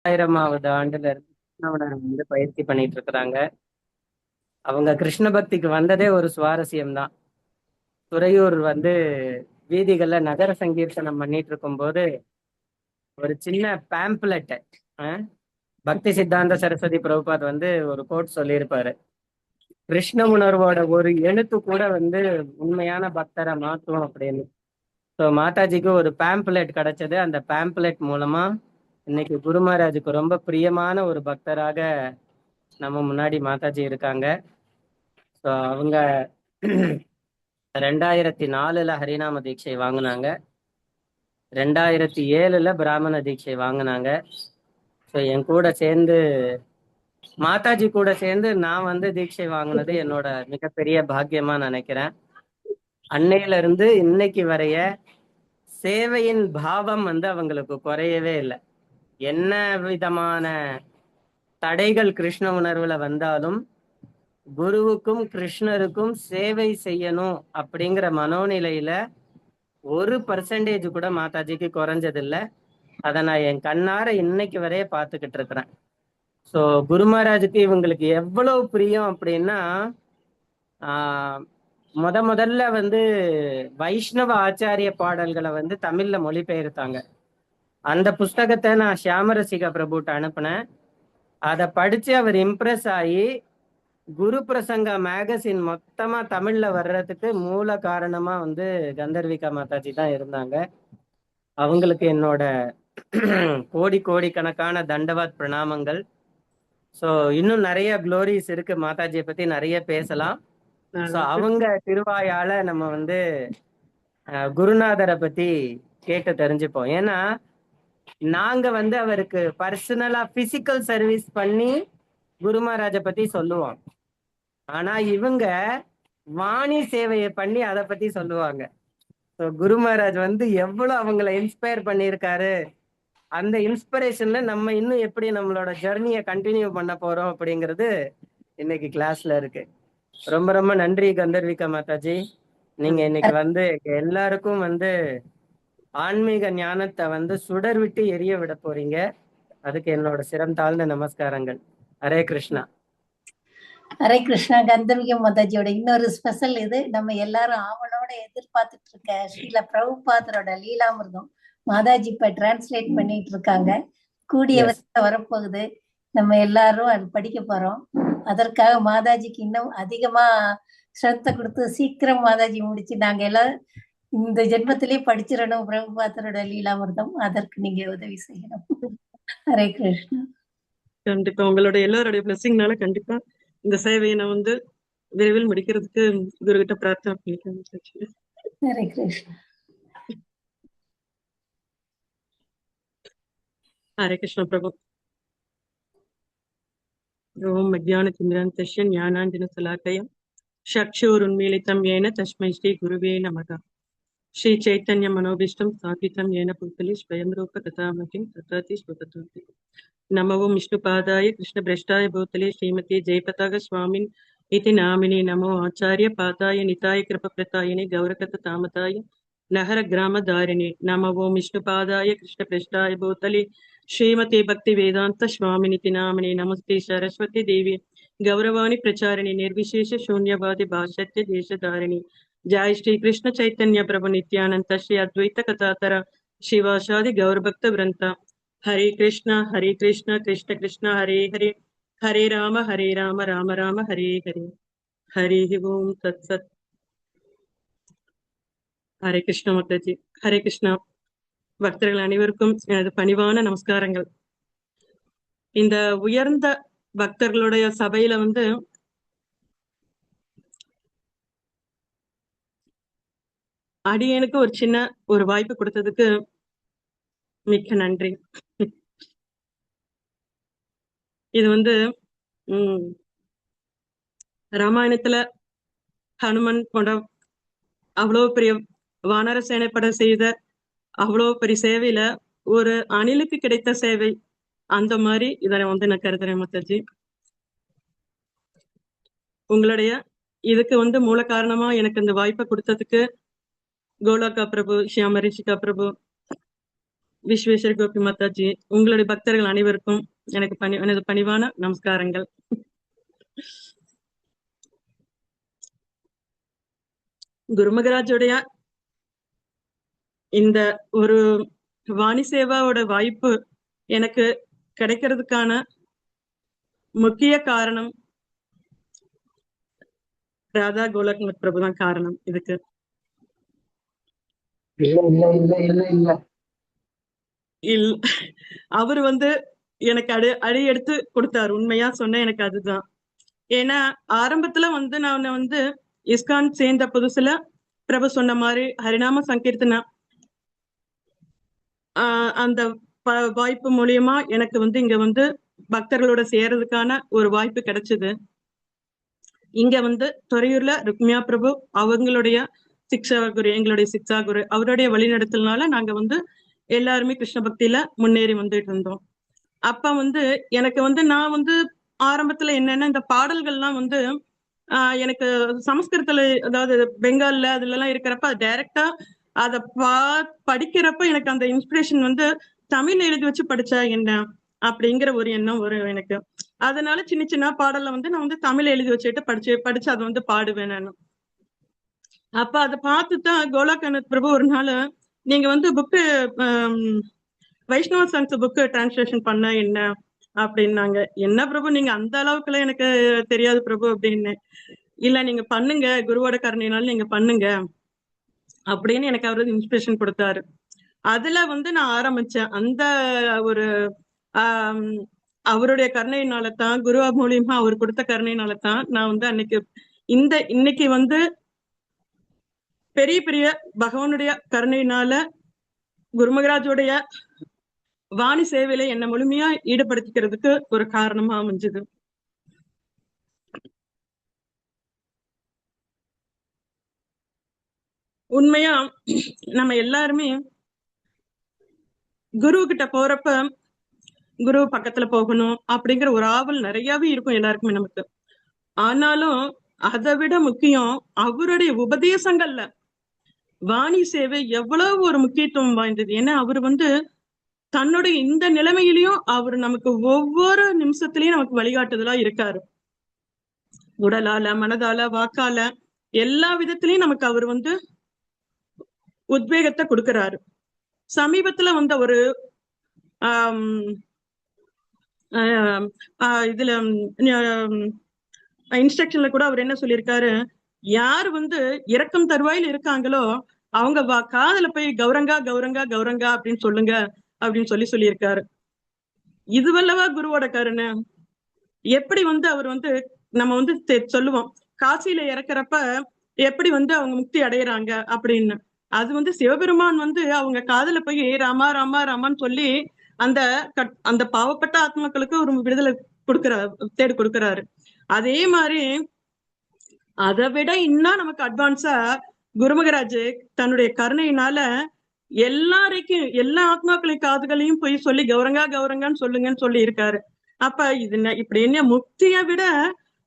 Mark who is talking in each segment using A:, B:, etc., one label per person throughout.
A: 1000வது ஆண்டுல இருந்து கிருஷ்ணவனர் வந்து பயிற்சி பண்ணிட்டு இருக்கிறாங்க. அவங்க கிருஷ்ண பக்திக்கு வந்ததே ஒரு சுவாரஸ்யம் தான். துறையூர் வந்து வீதிகள்ல நகர சங்கீர்த்தனம் பண்ணிட்டு இருக்கும்போது ஒரு சின்ன பேம்ப்லெட் பக்தி சித்தாந்த சரஸ்வதி பிரபுபாத் வந்து ஒரு கோட் சொல்லியிருப்பாரு. கிருஷ்ண உணர்வோட ஒரு எழுத்து கூட வந்து உண்மையான பக்தரை மாற்றும் அப்படின்னு. ஸோ மாதாஜிக்கு ஒரு பேம்ப்லெட் கிடைச்சது. அந்த பேம்ப்லெட் மூலமா இன்னைக்கு குரு மகாராஜுக்கு ரொம்ப பிரியமான ஒரு பக்தராக நம்ம முன்னாடி மாதாஜி இருக்காங்க. ஸோ அவங்க 2004ல் ஹரிநாம தீட்சை வாங்கினாங்க. 2007ல் பிராமண தீட்சை வாங்கினாங்க. ஸோ என் கூட சேர்ந்து மாதாஜி கூட சேர்ந்து நான் வந்து தீட்சை வாங்கினது என்னோட மிகப்பெரிய பாக்கியமா நினைக்கிறேன். அன்னையில இருந்து இன்னைக்கு வரைய சேவையின் பாவம் வந்து அவங்களுக்கு குறையவே இல்லை. என்ன விதமான தடைகள் கிருஷ்ண உணர்வுல வந்தாலும் குருவுக்கும் கிருஷ்ணருக்கும் சேவை செய்யணும் அப்படிங்கிற மனோநிலையில 1% கூட மாதாஜிக்கு குறைஞ்சதில்லை. அதை நான் என் கண்ணார இன்னைக்கு வரைய பார்த்துக்கிட்டு இருக்கிறேன். ஸோ குரு மகாராஜுக்கு இவங்களுக்கு எவ்வளவு பிரியம் அப்படின்னா, ஆஹ் முதல்ல வந்து வைஷ்ணவ ஆச்சாரிய பாடல்களை வந்து தமிழ்ல மொழிபெயர்த்தாங்க. அந்த புஸ்தகத்தை நான் ஷியாமரசிகா பிரபுட்ட அனுப்புனேன். அதை படிச்சு அவர் இம்ப்ரெஸ் ஆகி குரு பிரசங்கா மேகசின் மொத்தமா தமிழ்ல வர்றதுக்கு மூல காரணமா வந்து கந்தர்விகா மாதாஜி தான் இருந்தாங்க. அவங்களுக்கு என்னோட கோடி கணக்கான தண்டவாத் பிரணாமங்கள். ஸோ இன்னும் நிறைய குளோரிஸ் இருக்கு, மாதாஜியை பத்தி நிறைய பேசலாம். ஸோ அவங்க திருவாயால நம்ம வந்து குருநாதரை பத்தி கேட்டு தெரிஞ்சுப்போம். ஏன்னா நாங்க வந்து அவருக்கு பர்சனலா பிசிக்கல் சர்வீஸ் பண்ணி குரு மகாராஜை பத்தி சொல்லுவோம். ஆனா இவங்க வாணி சேவையை பண்ணி அதை பத்தி சொல்லுவாங்க. ஸோ குரு மகாராஜ் வந்து எவ்வளவு அவங்கள இன்ஸ்பயர் பண்ணியிருக்காரு, அந்த இன்ஸ்பிரேஷன்ல நம்ம இன்னும் எப்படி நம்மளோட ஜெர்னியை கண்டினியூ பண்ண போறோம் அப்படிங்கிறது இன்னைக்கு கிளாஸ்ல இருக்கு. ரொம்ப ரொம்ப நன்றி கந்தர்விகா மாதாஜி. நீங்க இன்னைக்கு வந்து எல்லாருக்கும் வந்து ஆன்மீக ஞானத்தை வந்து சுடர் விட்டு எரிய விட போறீங்க. அதுக்கு என்னோட சிரம் தாழ்ந்த நமஸ்காரங்கள். ஹரே கிருஷ்ணா.
B: ஹரே கிருஷ்ணா. கந்தர்விக மாதாஜியோட இன்னொரு ஸ்பெஷல் இது, நம்ம எல்லாரும் ஆவலோட எதிர்பார்த்துட்டு இருக்க ஸ்ரீல பிரபுபாதரோட லீலாமிர்தம் மாதாஜி இப்ப டிரான்ஸ்லேட் பண்ணிட்டு இருக்காங்க. கூடிய வரப்போகுது. நம்ம எல்லாரும் அது படிக்க போறோம். அதற்காக மாதாஜிக்கு இன்னும் அதிகமா ஸ்ரத்த கொடுத்து சீக்கிரம் மாதாஜி முடிச்சு நாங்க எல்லாம் இந்த ஜென்மத்திலேயே படிச்சிடணும் பிரபுபாதரோட லீலாமிர்தம். அதற்கு நீங்க உதவி செய்யணும். ஹரே கிருஷ்ணா.
C: கண்டிப்பா உங்களோட எல்லாரோடைய பிளஸிங்னால கண்டிப்பா இந்த சேவையை நான் வந்து விரைவில் முடிக்கிறதுக்கு குருகிட்ட பிரார்த்தனை பண்ணிக்கிறேன்.
B: ஹரே கிருஷ்ணா.
C: ஹரே கிருஷ்ண பிரபு. ஓம் அஜ்ஞானதிமிராந்தஸ்ய ஞானாஞ்சனசலாக்கய சக்ஷுருன்மீலிதம் ஏன தஸ்மை ஸ்ரீ குருவே நமக. ஸ்ரீ சைத்தன்ய மனோபீஷ்டம் ஸ்தாபிதம் ஏன பூதலே ஸ்வயம் ரூப ததாமகிம் ததாதி ஸ்வதத்வதி. நமோ விஷ்ணுபாதாய கிருஷ்ணபிரஷ்டாய பூதலே ஸ்ரீமதி ஜெயபதாக சுவாமின் इति नामिनी नमो आचार्य पादाय निताय कृपप्रतायिने गौरकथ तामताय नहर ग्राम धारिणे नमो विष्णुपादाय कृष्णपृष्ठाय भूतले श्रीमती भक्ति वेदांत स्वामिनिति नामिने नमस्ते सरस्वती देवी गौरवाणी प्रचारिणी निर्विशेष शून्यवादी भाष्यत्य देशधारिणी जय श्री कृष्ण चैतन्य प्रभु नित्यानंद श्री अद्वैत कथातर शिवासादि गौरभक्त वृंद हरे कृष्ण कृष्ण कृष्ण हरे हरे हरे राम राम राम हरे हरे हरि ओम तत्सत. ஹரே கிருஷ்ண மாதாஜி. ஹரே கிருஷ்ணா. பக்தர்கள் அனைவருக்கும் எனது பணிவான நமஸ்காரங்கள். இந்த உயர்ந்த பக்தர்களுடைய சபையில வந்து அடியனுக்கு ஒரு சின்ன ஒரு வாய்ப்பு கொடுத்ததுக்கு மிக்க நன்றி. இது வந்து ராமாயணத்துல ஹனுமன் போன்ற அவ்வளவு பெரிய வானர சேனைப்பட செய்த அவ்வளவு பெரிய சேவையில ஒரு அணிலுக்கு கிடைத்த சேவை, அந்த மாதிரி இதை வந்து நான் கருதுறேன் மாதாஜி. உங்களுடைய இதுக்கு வந்து மூல காரணமா எனக்கு இந்த வாய்ப்பை கொடுத்ததுக்கு கோலாக்கா பிரபு, ஷியாமரிஷிகா பிரபு, விஸ்வேஸ்வர கோபி மாதாஜி, உங்களுடைய பக்தர்கள் அனைவருக்கும் எனது பணிவான நமஸ்காரங்கள். குரு மகராஜோடைய இந்த ஒரு வாணி சேவாவோட வாய்ப்பு எனக்கு கிடைக்கிறதுக்கான முக்கிய காரணம் ராதா கோலக்நாத் பிரபு தான் காரணம் இதுக்கு. அவர் எனக்கு அடி எடுத்து கொடுத்தாரு. உண்மையா சொன்ன எனக்கு அதுதான். ஏன்னா ஆரம்பத்துல நான் இஸ்கான் சேர்ந்த புதுசுல பிரபு சொன்ன மாதிரி ஹரிநாம சங்கீர்த்தனா அந்த வாய்ப்பு மூலியமா எனக்கு இங்க பக்தர்களோட சேர்றதுக்கான ஒரு வாய்ப்பு கிடைச்சது. இங்க துறையூர்ல ருக்மியா பிரபு அவங்களுடைய சிக்ஷா குரு, எங்களுடைய சிக்ஷா குரு, அவருடைய வழிநடத்தல்னால நாங்க எல்லாருமே கிருஷ்ண பக்தியில முன்னேறி வந்துட்டு இருந்தோம். அப்ப எனக்கு நான் ஆரம்பத்துல என்னன்னா இந்த பாடல்கள்லாம் எனக்கு சமஸ்கிருதத்துல, அதாவது பெங்கால்ல அதுல எல்லாம் இருக்கிறப்ப டைரக்டா அத படிக்கிறப்ப எனக்கு அந்த இன்ஸ்பிரேஷன் தமிழ் எழுதி வச்சு படிச்சா என்ன அப்படிங்கிற ஒரு எண்ணம் வரும் எனக்கு. அதனால சின்ன சின்ன பாடல்ல நான் தமிழ் எழுதி வச்சுட்டு படிச்சு அதை பாடுவேன் நான். அப்ப அதை பார்த்துதான் கோலக்நாத் பிரபு ஒரு நாள், நீங்க புக்கு வைஷ்ணவ சங்ஸ் புக்கு டிரான்ஸ்லேஷன் பண்ண என்ன அப்படின்னாங்க. என்ன பிரபு, நீங்க அந்த அளவுக்குலாம் எனக்கு தெரியாது பிரபு அப்படின்னு. இல்ல நீங்க பண்ணுங்க, குருவோட கருணையினால நீங்க பண்ணுங்க அப்படின்னு எனக்கு அவரு இன்ஸ்பிரேஷன் கொடுத்தாரு. அதுல நான் ஆரம்பிச்சேன். அந்த ஒரு அவருடைய கருணையினாலதான், குரு மூலியமா அவர் கொடுத்த கருணையினாலதான் நான் அன்னைக்கு இன்னைக்கு பெரிய பெரிய பகவானுடைய கருணையினால குருமகராஜோடைய வாணி சேவையில என்ன முழுமையா ஈடுபடுத்திக்கிறதுக்கு ஒரு காரணமா அமைஞ்சது. உண்மையா நம்ம எல்லாருமே குரு கிட்ட போறப்ப குரு பக்கத்துல போகணும் அப்படிங்கிற ஒரு ஆவல் நிறையவே இருக்கும் எல்லாருக்குமே நமக்கு. ஆனாலும் அதை விட முக்கியம் அவருடைய உபதேசங்கள்ல வாணி சேவை எவ்வளவு ஒரு முக்கியத்துவம் வாய்ந்தது. ஏன்னா அவர் தன்னுடைய இந்த நிலைமையிலையும் அவர் நமக்கு ஒவ்வொரு நிமிஷத்திலயும் நமக்கு வழிகாட்டுதலா இருக்காரு. உடலால, மனதால, வாக்கால, எல்லா விதத்திலயும் நமக்கு அவர் உத்வேகத்தை கொடுக்கிறாரு. சமீபத்துல ஒரு இதுல இன்ஸ்ட்ரக்ஷன்ல கூட அவர் என்ன சொல்லியிருக்காரு, யார் இரக்கம் தருவாயில் இருக்காங்களோ அவங்க காதல போய் கௌரங்கா கௌரங்கா கௌரங்கா அப்படின்னு சொல்லுங்க அப்படின்னு சொல்லியிருக்காரு. இதுவல்லவா குருவோட கருணை. எப்படி அவர் நம்ம சொல்லுவோம் காசியில இறக்குறப்ப எப்படி அவங்க முக்தி அடையிறாங்க அப்படின்னு. அது சிவபெருமான் அவங்க காதல போய் ராமா ராமா ராமான்னு சொல்லி அந்த பாவப்பட்ட ஆத்மாக்களுக்கு ஒரு விடுதலை தேடி கொடுக்கிறாரு. அதே மாதிரி அதை விட இன்னும் நமக்கு அட்வான்ஸா குருமகராஜ் தன்னுடைய கருணையினால எல்லாரைக்கும், எல்லா ஆத்மாக்களின் காதுகளையும் போய் சொல்லி கௌரங்கா கௌரங்கான்னு சொல்லுங்கன்னு சொல்லி இருக்காரு. அப்ப இது இப்படி என்ன முக்தியை விட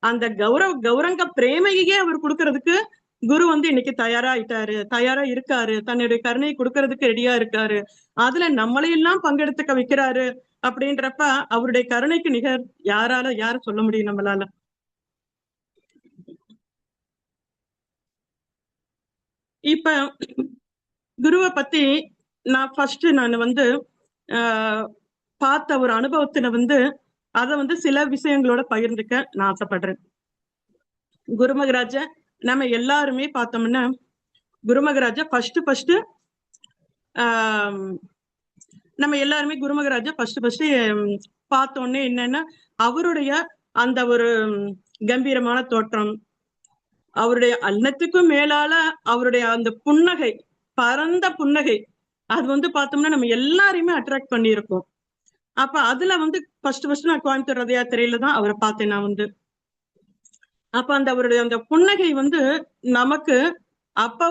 C: அந்த கௌரங்க பிரேமையே அவர் கொடுக்கறதுக்கு குரு இன்னைக்கு தயாரா இருக்காரு. தன்னுடைய கருணையை கொடுக்கறதுக்கு ரெடியா இருக்காரு. அதுல நம்மளையெல்லாம் பங்கெடுத்துக்க வைக்கிறாரு. அப்படின்றப்ப அவருடைய கருணைக்கு நிகர் யார சொல்ல முடியும் நம்மளால. இப்ப குருவை பத்தி நான் ஃபர்ஸ்ட் பார்த்த ஒரு அனுபவத்துல அதை சில விஷயங்களோட பகிர்ந்துக்க நான் ஆசைப்படுறேன். குருமகராஜ நம்ம எல்லாருமே பார்த்தோம்னா குருமகராஜ ஃபர்ஸ்ட் நம்ம எல்லாருமே குருமகராஜ ஃபர்ஸ்ட் பார்த்தோன்னே என்னன்னா அவருடைய அந்த ஒரு கம்பீரமான தோற்றம், அவருடைய அன்னத்துக்கும் மேலால அவருடைய அந்த புன்னகை, பரந்த புன்னகை, அது பார்த்தோம்னா நம்ம எல்லாரையுமே அட்ராக்ட் பண்ணியிருக்கோம். அப்ப அதுல ஃபர்ஸ்ட் நான் கோயம்புத்தூர் ரத யாத்திரையில தான் அவரை பார்த்தேன் நான் அப்ப அவருடைய அந்த புன்னகை நமக்கு அப்ப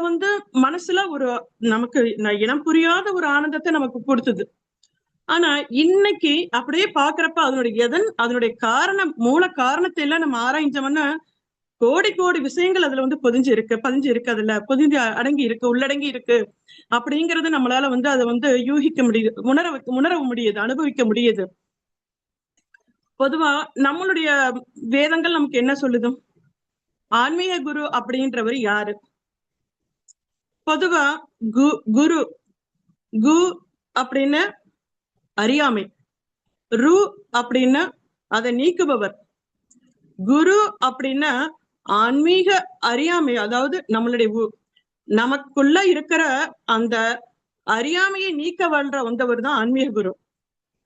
C: மனசுல ஒரு நமக்கு இனம் புரியாத ஒரு ஆனந்தத்தை நமக்கு கொடுத்தது. ஆனா இன்னைக்கு அப்படியே பாக்குறப்ப அதனுடைய காரணம், மூல காரணத்தை எல்லாம் நம்ம ஆராய்ஞ்சோம்னா கோடி கோடி விஷயங்கள் அதுல வந்து பதிஞ்சு இருக்கு அதுல பொதிஞ்சு அடங்கி இருக்கு, உள்ளடங்கி இருக்கு அப்படிங்கறது நம்மளால வந்து அதை வந்து யூகிக்க முடியுது, உணர முடியுது, அனுபவிக்க முடியுது. பொதுவா நம்மளுடைய வேதங்கள் நமக்கு என்ன சொல்லுது? ஆன்மீக குரு அப்படின்றவர் யாரு? பொதுவா குரு கு அப்படின்னு அறியாமை, ரு அப்படின்னு அதை நீக்குபவர், குரு அப்படின்னா ஆன்மீக அறியாமை, அதாவது நம்மளுடைய நமக்குள்ள இருக்கிற அந்த அறியாமையை நீக்க வந்தவர் தான் ஆன்மீக குரு.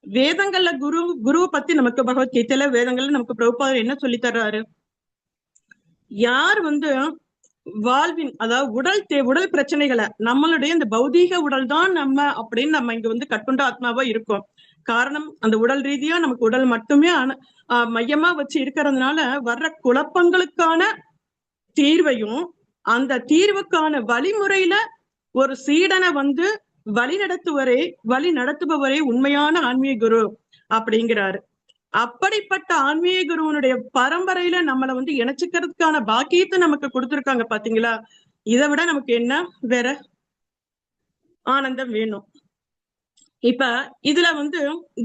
C: வேதங்கள்ல குருவை பத்தி நமக்கு பகவத்கீதையில வேதங்கள்ல நமக்கு பிரபுபாதர் என்ன சொல்லி தர்றாரு? யார் வந்து வாழ்வின், அதாவது உடல் பிரச்சனைகளை, நம்மளுடைய இந்த பௌதீக உடல் தான் நம்ம அப்படின்னு நம்ம இங்க வந்து கட்டுண்ட ஆத்மாவா இருக்கோம். காரணம் அந்த உடல் ரீதியா நமக்கு உடல் மட்டுமே மையமா வச்சு இருக்கிறதுனால வர்ற குழப்பங்களுக்கான தீர்வையும் அந்த தீர்வுக்கான வழிமுறையில ஒரு சீடனை வந்து வழி நடத்துபவரே உண்மையான ஆன்மீக குரு அப்படிங்கிறாரு. அப்படிப்பட்ட ஆன்மீக குருவனுடைய பரம்பரையில நம்மளை வந்து இணைச்சுக்கிறதுக்கான பாக்கியத்தை நமக்கு கொடுத்துருக்காங்க பாத்தீங்களா? இதை விட நமக்கு என்ன வேற ஆனந்தம் வேணும்? இப்ப இதுல வந்து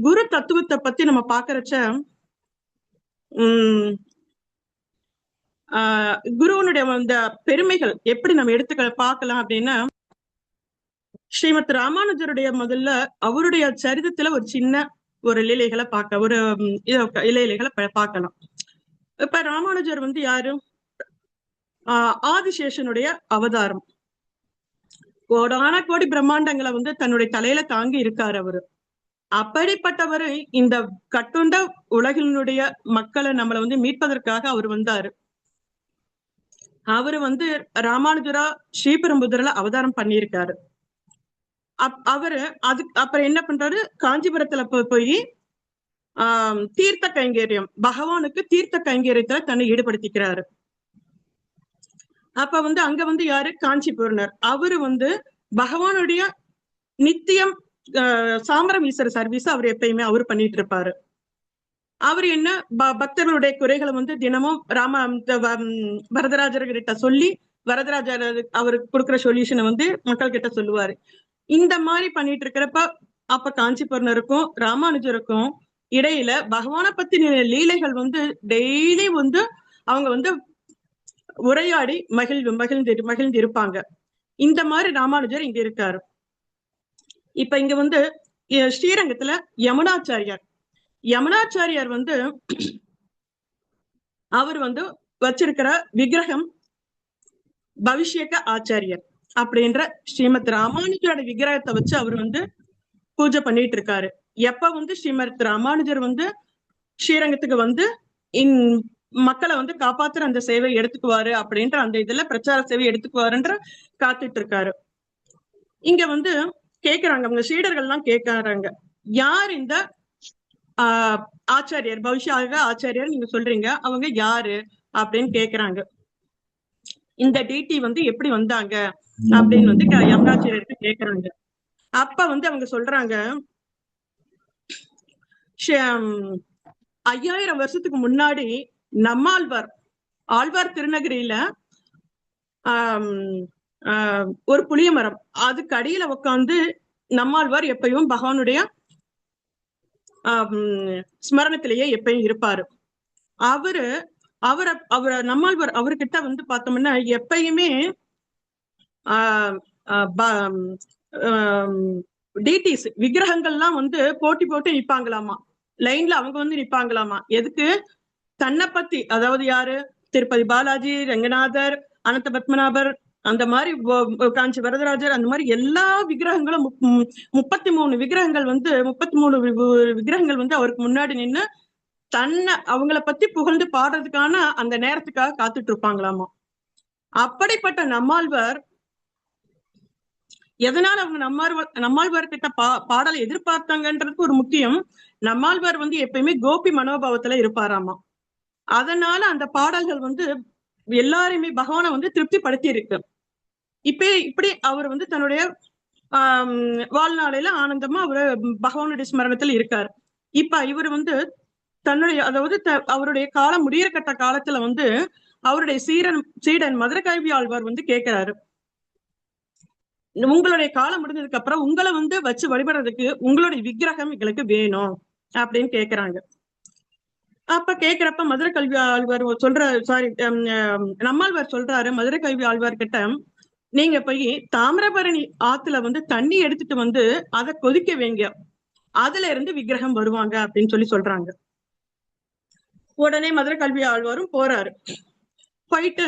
C: குரு தத்துவத்தை பத்தி நம்ம பாக்குறச்ச குருவனுடைய அந்த பெருமைகள் எப்படி நம்ம பார்க்கலாம் அப்படின்னா, ஸ்ரீமத் ராமானுஜருடைய முதல்ல அவருடைய சரிதத்துல ஒரு சின்ன ஒரு லீலைகளை பார்க்கலாம். இப்ப ராமானுஜர் வந்து யாரு? ஆதிசேஷனுடைய அவதாரம். கோடான கோடி பிரம்மாண்டங்களை வந்து தன்னுடைய தலையில தாங்கி இருக்காரு அவரு. அப்படிப்பட்டவரு இந்த கட்டுண்ட உலகினுடைய மக்களை நம்மளை வந்து மீட்பதற்காக அவர் வந்தாரு. அவரு வந்து ராமானுஜரா ஸ்ரீபெரும்புதூர்ல அவதாரம் பண்ணியிருக்காரு. அவரு அப்புறம் என்ன பண்றாரு? காஞ்சிபுரத்துல போய் தீர்த்த கைங்கரியம், பகவானுக்கு தீர்த்த கைங்கரியத்துல தன்னை ஈடுபடுத்திக்கிறாரு. அப்ப வந்து அங்க வந்து யாரு? காஞ்சிபுரனர். அவரு வந்து பகவானுடைய நித்தியம் சாமரம் வீசுற சர்வீஸ் அவர் எப்பயுமே அவரு பண்ணிட்டு இருப்பாரு. அவர் என்ன பக்தர்களுடைய குறைகளை வந்து தினமும் வரதராஜர்கிட்ட சொல்லி வரதராஜர் அவருக்கு கொடுக்குற சொல்யூஷனை வந்து மக்கள் கிட்ட சொல்லுவாரு. இந்த மாதிரி பண்ணிட்டு இருக்கிறப்ப அப்ப காஞ்சிபுரனருக்கும் ராமானுஜருக்கும் இடையில பகவானை பத்தின லீலைகள் வந்து டெய்லி வந்து அவங்க வந்து உரையாடி மகிழ்ந்து இருப்பாங்க. இந்த மாதிரி ராமானுஜர் இங்க இருக்காரு. இப்ப இங்க வந்து ஸ்ரீரங்கத்துல யமுனாச்சாரியார் வந்து அவர் வந்து வச்சிருக்கிற விக்கிரகம் பவிஷ்யக ஆச்சாரியர் அப்படின்ற ஸ்ரீமத் ராமானுஜரோட விக்கிரகத்தை வச்சு அவர் வந்து பூஜை பண்ணிட்டு இருக்காரு. எப்ப வந்து ஸ்ரீமத் ராமானுஜர் வந்து ஸ்ரீரங்கத்துக்கு வந்து மக்களை வந்து காப்பாத்துற அந்த சேவை எடுத்துக்குவாரு அப்படின்ற அந்த இதுல பிரச்சார சேவை எடுத்துக்குவாருன்ற காத்துட்டு இருக்காரு. இங்க வந்து கேக்குறாங்க, அவங்க சீடர்கள் எல்லாம் கேக்குறாங்க, யார் இந்த ஆச்சாரியர், பவிஷ்யாக ஆச்சாரியர் நீங்க சொல்றீங்க, அவங்க யாரு அப்படின்னு கேக்குறாங்க. இந்த டிடி வந்து எப்படி வந்தாங்க அப்படின்னு வந்து யமுனாச்சாரியருக்கு கேக்குறாங்க. அப்ப வந்து அவங்க சொல்றாங்க, 5000 வருஷத்துக்கு முன்னாடி ஆழ்வார் திருநகரியில ஒரு புளிய மரம், அதுக்கு அடியில உட்காந்து நம்மாழ்வார் எப்பயும் பகவானுடைய ஸ்மரணத்திலேயே எப்பயும் இருப்பாரு. நம்மாழ்வார் அவர்கிட்ட வந்து பார்த்தோம்னா எப்பயுமே டிடிஸ் விக்கிரகங்கள்லாம் வந்து போட்டு நிப்பாங்களாமா, லைன்ல அவங்க வந்து நிப்பாங்களாமா. எதுக்கு? தன்னை பத்தி, அதாவது யாரு? திருப்பதி பாலாஜி, ரங்கநாதர், அனந்த பத்மநாபர், அந்த மாதிரி காஞ்சி வரதராஜர், அந்த மாதிரி எல்லா விக்கிரகங்களும் 33 விக்கிரகங்கள் வந்து 33 விக்கிரகங்கள் வந்து அவருக்கு முன்னாடி நின்று அவங்கள பத்தி புகழ்ந்து பாடுறதுக்கான அந்த நேரத்துக்காக காத்துட்டு இருப்பாங்களாமா. அப்படிப்பட்ட நம்மாழ்வார் எதனால அவங்க நம்மாழ்வார் கிட்ட பாடலை எதிர்பார்த்தாங்கன்றதுக்கு ஒரு முக்கியம், நம்மாழ்வார் வந்து எப்பயுமே கோபி மனோபாவத்துல இருப்பாராமா. அதனால அந்த பாடல்கள் வந்து எல்லாருமே பகவானை வந்து திருப்திப்படுத்தி இருக்கு. இப்படி அவர் வந்து தன்னுடைய வாழ்நாளையில ஆனந்தமா அவரு பகவானுடைய ஸ்மரணத்துல இருக்காரு. இப்ப இவர் வந்து தன்னுடைய, அதாவது அவருடைய காலம் முடியற கட்ட காலத்துல வந்து அவருடைய சீடன் மதுரை கல்வி ஆழ்வார் வந்து கேட்கிறாரு, உங்களுடைய காலம் முடிஞ்சதுக்கு அப்புறம் உங்களை வந்து வச்சு வழிபடுறதுக்கு உங்களுடைய விக்கிரகம் எங்களுக்கு வேணும் அப்படின்னு கேக்குறாங்க. அப்ப கேக்குறப்ப மதுரை கல்வி ஆழ்வார் நம்மாழ்வார் சொல்றாரு மதுரை கல்வி ஆழ்வார் கிட்ட, நீங்க போய் தாமிரபரணி ஆத்துல வந்து தண்ணி எடுத்துட்டு வந்து அதை கொதிக்க வைங்க, அதுல இருந்து விக்கிரகம் வருவாங்க அப்படின்னு சொல்றாங்க. உடனே மதுரை கல்வி ஆழ்வாரும் போறாரு. போயிட்டு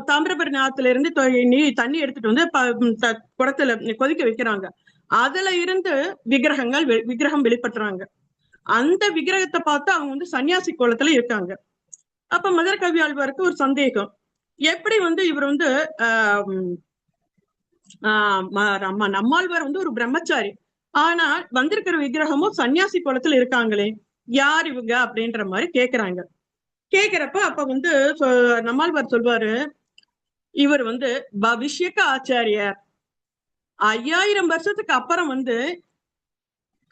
C: தாமிரபரணி ஆத்துல இருந்து தண்ணி எடுத்துட்டு வந்து குடத்துல கொதிக்க வைக்கிறாங்க. அதுல இருந்து விக்கிரகம் வெளிப்படுத்துறாங்க. அந்த விக்கிரகத்தை பார்த்து அவங்க வந்து சன்னியாசி கோலத்துல இருக்காங்க. அப்ப மதுரை கவி ஆழ்வாருக்கு ஒரு சந்தேகம், எப்படி வந்து இவர் வந்து நம்மாழ்வார் வந்து ஒரு பிரம்மச்சாரி, ஆனா வந்திருக்கிற விக்கிரகமும் சன்னியாசி கோலத்துல இருக்காங்களே, யார் இவங்க அப்படின்ற மாதிரி கேக்குறாங்க. கேக்குறப்ப அப்ப வந்து நம்மாழ்வார் சொல்வாரு, இவர் வந்து பவிஷ்யக்க ஆச்சாரியர், 5000 வருஷத்துக்கு அப்புறம் வந்து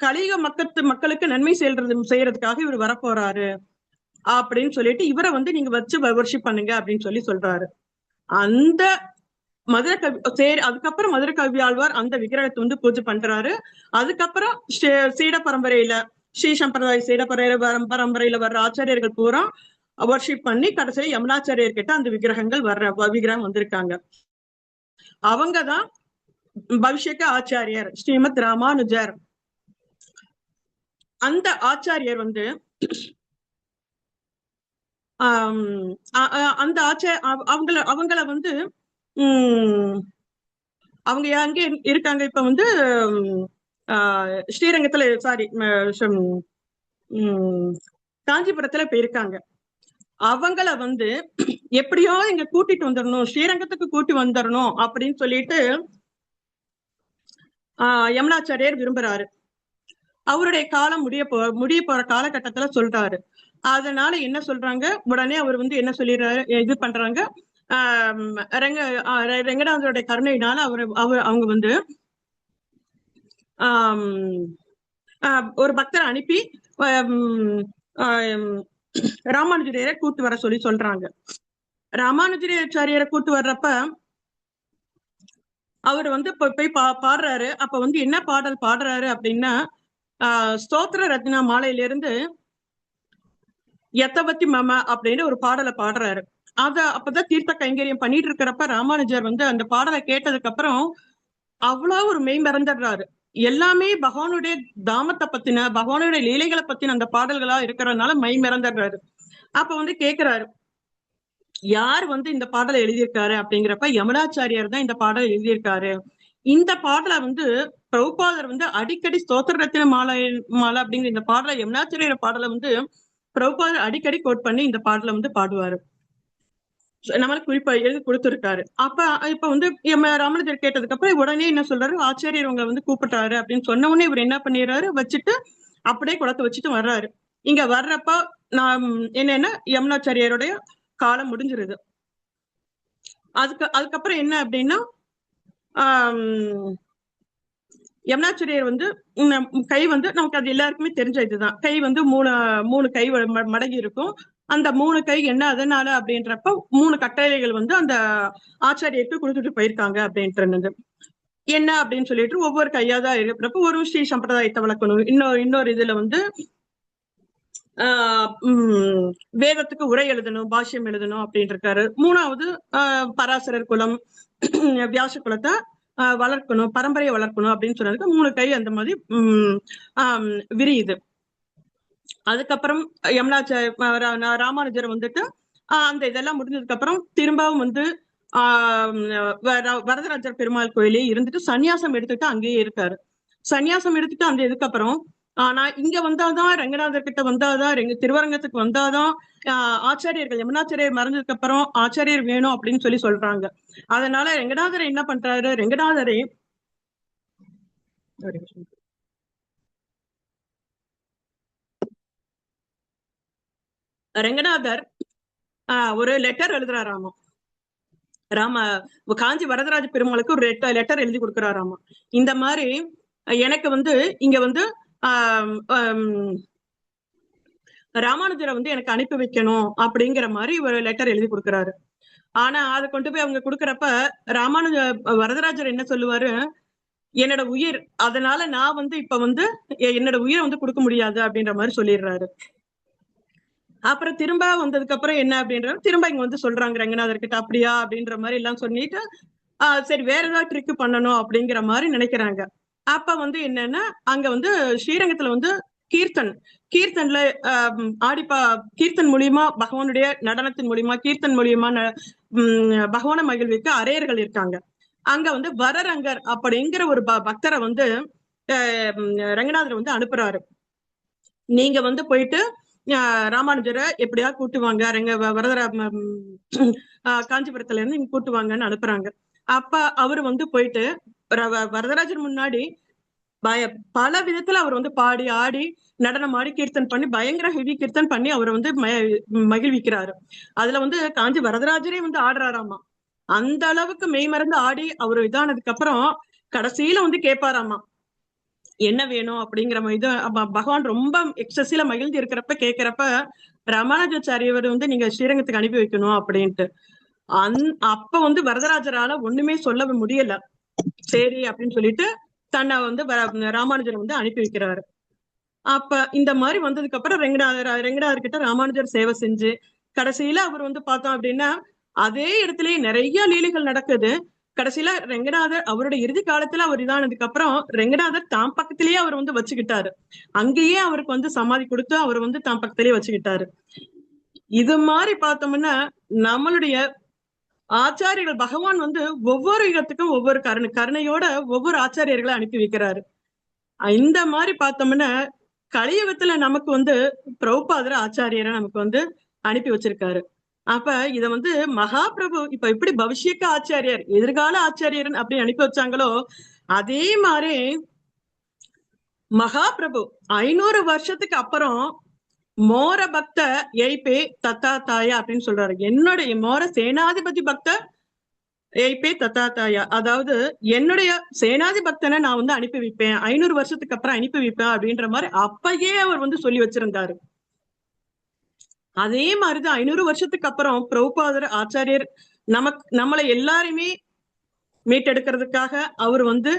C: கலிக மக்களுக்கு நன்மை செய்யறதுக்காக இவர் வரப்போறாரு அப்படின்னு சொல்லிட்டு இவரை வந்து நீங்க வச்சு வர்ஷிப் பண்ணுங்க அப்படின்னு சொல்றாரு. அந்த மதுரை அதுக்கப்புறம் மதுரை கவி ஆழ்வார் அந்த விக்கிரகத்தை வந்து பூஜை பண்றாரு. அதுக்கப்புறம் சீட பரம்பரையில ஸ்ரீ சம்பிரதாய சீட பரம்பரையில வர்ற ஆச்சாரியர்கள் பூரா வர்ஷிப் பண்ணி கடைசியில யமுனாச்சாரியர் கிட்ட அந்த விக்கிரகம் வந்திருக்காங்க. அவங்கதான் பவிஷ்யக்க ஆச்சாரியர் ஸ்ரீமத் ராமானுஜர். அந்த ஆச்சாரியர் வந்து அந்த அவங்கள வந்து அவங்க எங்க இருக்காங்க இப்ப வந்து ஸ்ரீரங்கத்துல காஞ்சிபுரத்துல போயிருக்காங்க. அவங்கள வந்து எப்படியோ இங்க கூட்டிட்டு வந்துடணும், ஸ்ரீரங்கத்துக்கு கூட்டி வந்துடணும் அப்படின்னு சொல்லிட்டு யமுனாச்சாரியர் விரும்புறாரு. அவருடைய காலம் முடிய போற காலகட்டத்துல சொல்றாரு. அதனால என்ன சொல்றாங்க, உடனே அவர் வந்து என்ன சொல்லிடுறாரு, இது பண்றாங்க, ரெங்கநாதருடைய கருணையினால அவங்க வந்து ஒரு பக்தரை அனுப்பி ராமானுஜரையரை கூட்டு வர சொல்றாங்க. ராமானுஜராச்சாரியரை கூட்டு வர்றப்ப அவர் வந்து போய் பாடுறாரு. அப்ப வந்து என்ன பாடல் பாடுறாரு அப்படின்னா, ஸ்தோத்திர ரத்னா மாலையில இருந்து யத்தவத்தி மம அப்படின்னு ஒரு பாடலை பாடுறாரு. அப்பதான் தீர்த்த கைங்கரியம் பண்ணிட்டு இருக்கிறப்ப ராமானுஜர் வந்து அந்த பாடலை கேட்டதுக்கு அப்புறம் அவ்வளவு ஒரு மெய் மறந்துடுறாரு. எல்லாமே பகவானுடைய தாமத்தை பத்தின, பகவானுடைய லீலைகளை பத்தின அந்த பாடல்களா இருக்கிறதுனால மெய் மறந்துடுறாரு. அப்ப வந்து கேக்குறாரு, யார் வந்து இந்த பாடலை எழுதியிருக்காரு அப்படிங்கிறப்ப யமுனாச்சாரியார் தான் இந்த பாடலை எழுதியிருக்காரு. இந்த பாடலை வந்து பிரபுபாதர் வந்து அடிக்கடி ஸ்தோத்திர ரத்தின மாலை அப்படிங்கிற இந்த பாடலை, யமுனாச்சாரியர் பாடலை வந்து பிரபுபாதர் அடிக்கடி கோட் பண்ணி இந்த பாடலை வந்து பாடுவாரு. நம்மளுக்கு குறிப்பா எழுதி கொடுத்திருக்காரு. இப்ப வந்து ராமானுஜர் கேட்டதுக்கு அப்புறம் உடனே என்ன சொல்றாரு, ஆச்சாரியர் உங்களை வந்து கூப்பிட்டாரு அப்படின்னு சொன்ன உடனே இவர் என்ன பண்ணிடுறாரு, வச்சுட்டு அப்படியே குளத்தை வச்சுட்டு வர்றாரு. இங்க வர்றப்ப நான் என்னன்னா யமுனாச்சாரியருடைய காலம் முடிஞ்சிருது. அதுக்கப்புறம் என்ன அப்படின்னா யமுனாச்சாரியர் வந்து கை வந்து நமக்கு அது எல்லாருக்குமே தெரிஞ்ச இதுதான், கை வந்து மூணு கை மடங்கி இருக்கும். அந்த 3 கை என்ன அதனால அப்படின்றப்ப 3 கட்டளைகள் வந்து அந்த ஆச்சாரியருக்கு கொடுத்துட்டு போயிருக்காங்க அப்படின்றது என்ன அப்படின்னு சொல்லிட்டு ஒவ்வொரு கையாதான் இருக்கிறப்ப ஒரு ஸ்ரீ சம்பிரதாயத்தை வளர்க்கணும், இன்னொரு இதுல வந்து வேதத்துக்கு உரை எழுதணும், பாஷ்யம் எழுதணும் அப்படின்னு இருக்காரு. 3வது பராசரர் குலம் வியாச குலத்தை வளர்க்கணும், பரம்பரையை வளர்க்கணும் அப்படின்னு சொன்னதுக்கு 3 கை அந்த மாதிரி விரியுது. அதுக்கப்புறம் ராமானுஜர் வந்துட்டு அந்த இதெல்லாம் முடிஞ்சதுக்கு அப்புறம் திரும்பவும் வந்து வரதராஜர் பெருமாள் கோயிலே இருந்துட்டு சன்னியாசம் எடுத்துட்டு அங்கேயே இருக்காரு. சன்னியாசம் எடுத்துட்டு அந்த இதுக்கப்புறம் ஆனா இங்க வந்தாதான், ரங்கநாதர் கிட்ட வந்தாதான், திருவரங்கத்துக்கு வந்தாதான் ஆச்சாரியர்கள், யமுனாச்சாரியர் மறைஞ்சதுக்கு அப்புறம் ஆச்சாரியர் வேணும் அப்படின்னு சொல்றாங்க. அதனால ரங்கநாதரை என்ன பண்றாரு, ரங்கநாதர் ஒரு லெட்டர் எழுதுறாராமா. காஞ்சி வரதராஜ பெருமாளுக்கு ஒரு லெட்டர் எழுதி கொடுக்குறாராமா. இந்த மாதிரி எனக்கு வந்து இங்க வந்து ராமானுஜரை வந்து எனக்கு அனுப்பி வைக்கணும் அப்படிங்கிற மாதிரி ஒரு லெட்டர் எழுதி கொடுக்குறாரு. ஆனா அதை கொண்டு போய் அவங்க கொடுக்கறப்ப வரதராஜர் என்ன சொல்லுவாரு, என்னோட உயிர், அதனால நான் வந்து இப்ப வந்து என்னோட உயிரை வந்து கொடுக்க முடியாது அப்படின்ற மாதிரி சொல்லிடுறாரு. அப்புறம் திரும்ப வந்ததுக்கு அப்புறம் என்ன அப்படின்ற திரும்ப இங்க வந்து சொல்றாங்க ரங்கநாதர்கிட்ட, அப்படியா அப்படின்ற மாதிரி எல்லாம் சொல்லிட்டு சரி வேற ஏதாவது ட்ரிக் பண்ணணும் அப்படிங்கிற மாதிரி நினைக்கிறாங்க. அப்ப வந்து என்னன்னா அங்க வந்து ஸ்ரீரங்கத்துல வந்து கீர்த்தன்ல கீர்த்தன் மூலியமா பகவானுடைய நடனத்தின் மூலியமா கீர்த்தன் மூலியமா பகவான மகிழ்விக்க அரையர்கள் இருக்காங்க. அங்க வந்து வரரங்கர் அப்படிங்கிற ஒரு பக்தரை வந்து ரங்கநாதர் வந்து அனுப்புறாரு. நீங்க வந்து போயிட்டு ராமானுஜரை எப்படியா கூட்டுவாங்க, காஞ்சிபுரத்துல இருந்து இங்க கூட்டுவாங்கன்னு அனுப்புறாங்க. அப்ப அவரு வந்து போயிட்டு வரதராஜர் முன்னாடி பல விதத்துல அவர் வந்து பாடி ஆடி நடனம் ஆடி கீர்த்தன் பண்ணி பயங்கர ஹெவி கீர்த்தன் பண்ணி அவரை வந்து மகிழ்விக்கிறாரு. அதுல வந்து காஞ்சி வரதராஜரே வந்து ஆடுறாராமா. அந்த அளவுக்கு மெய் மறந்து ஆடி அவரு இதானதுக்கு அப்புறம் கடைசியில வந்து கேட்பாராமா என்ன வேணும் அப்படிங்கிற இது. பகவான் ரொம்ப எக்ஸசில மகிழ்ந்து இருக்கிறப்ப கேட்கிறப்ப ராமானுஜாச்சாரியவர் வந்து நீங்க ஸ்ரீரங்கத்துக்கு அனுப்பி வைக்கணும் அப்படின்ட்டு. அப்ப வந்து வரதராஜரால ஒண்ணுமே சொல்ல முடியல. சரி அப்படின்னு சொல்லிட்டு தன்னை வந்து ராமானுஜர் வந்து அனுப்பி வைக்கிறாரு. அப்ப இந்த மாதிரி வந்ததுக்கு அப்புறம் ரெங்கநாதர் கிட்ட ராமானுஜர் சேவை செஞ்சு கடைசியில அவர் வந்து பார்த்தோம் அப்படின்னா அதே இடத்துலயே நிறைய லீலைகள் நடக்குது. கடைசியில ரெங்கநாதர் அவருடைய இறுதி காலத்துல அவர் இதானதுக்கு அப்புறம் ரெங்கநாதர் தாம் பக்கத்திலேயே அவர் வந்து வச்சுக்கிட்டாரு. அங்கேயே அவருக்கு வந்து சமாதி கொடுத்து அவர் வந்து தாம் பக்கத்திலேயே வச்சுக்கிட்டாரு. இது மாதிரி பார்த்தோம்னா நம்மளுடைய ஆச்சாரியர்கள் பகவான் வந்து ஒவ்வொரு யுகத்துக்கும் ஒவ்வொரு கருணையோட ஒவ்வொரு ஆச்சாரியர்களை அனுப்பி வைக்கிறாரு. இந்த மாதிரி பார்த்தோம்னா கலியுகத்துல நமக்கு வந்து பிரபுபாதர் ஆச்சாரியரை நமக்கு வந்து அனுப்பி வச்சிருக்காரு. அப்ப இத வந்து மகாபிரபு இப்ப எப்படி பவிஷ்யக்க ஆச்சாரியர் எதிர்கால ஆச்சாரியர் அப்படி அனுப்பி வச்சாங்களோ அதே மாதிரி மகாபிரபு 500 வருஷத்துக்கு அப்புறம் மோர பக்த எய்பே தத்தா தாயா அப்படின்னு சொல்றாரு. என்னுடைய மோர சேனாதிபதி பக்த எய்பே தத்தா தாயா, அதாவது என்னுடைய சேனாதி பக்தனை நான் வந்து அனுப்பி வைப்பேன், 500 வருஷத்துக்கு அப்புறம் அனுப்பி வைப்பேன் அப்படின்ற மாதிரி அப்பயே அவர் வந்து சொல்லி வச்சிருந்தாரு. அதே மாதிரிதான் 500 வருஷத்துக்கு அப்புறம் பிரபுபாதர் ஆச்சாரியர் நம்மளை எல்லாருமே மீட்டெடுக்கிறதுக்காக அவர் வந்து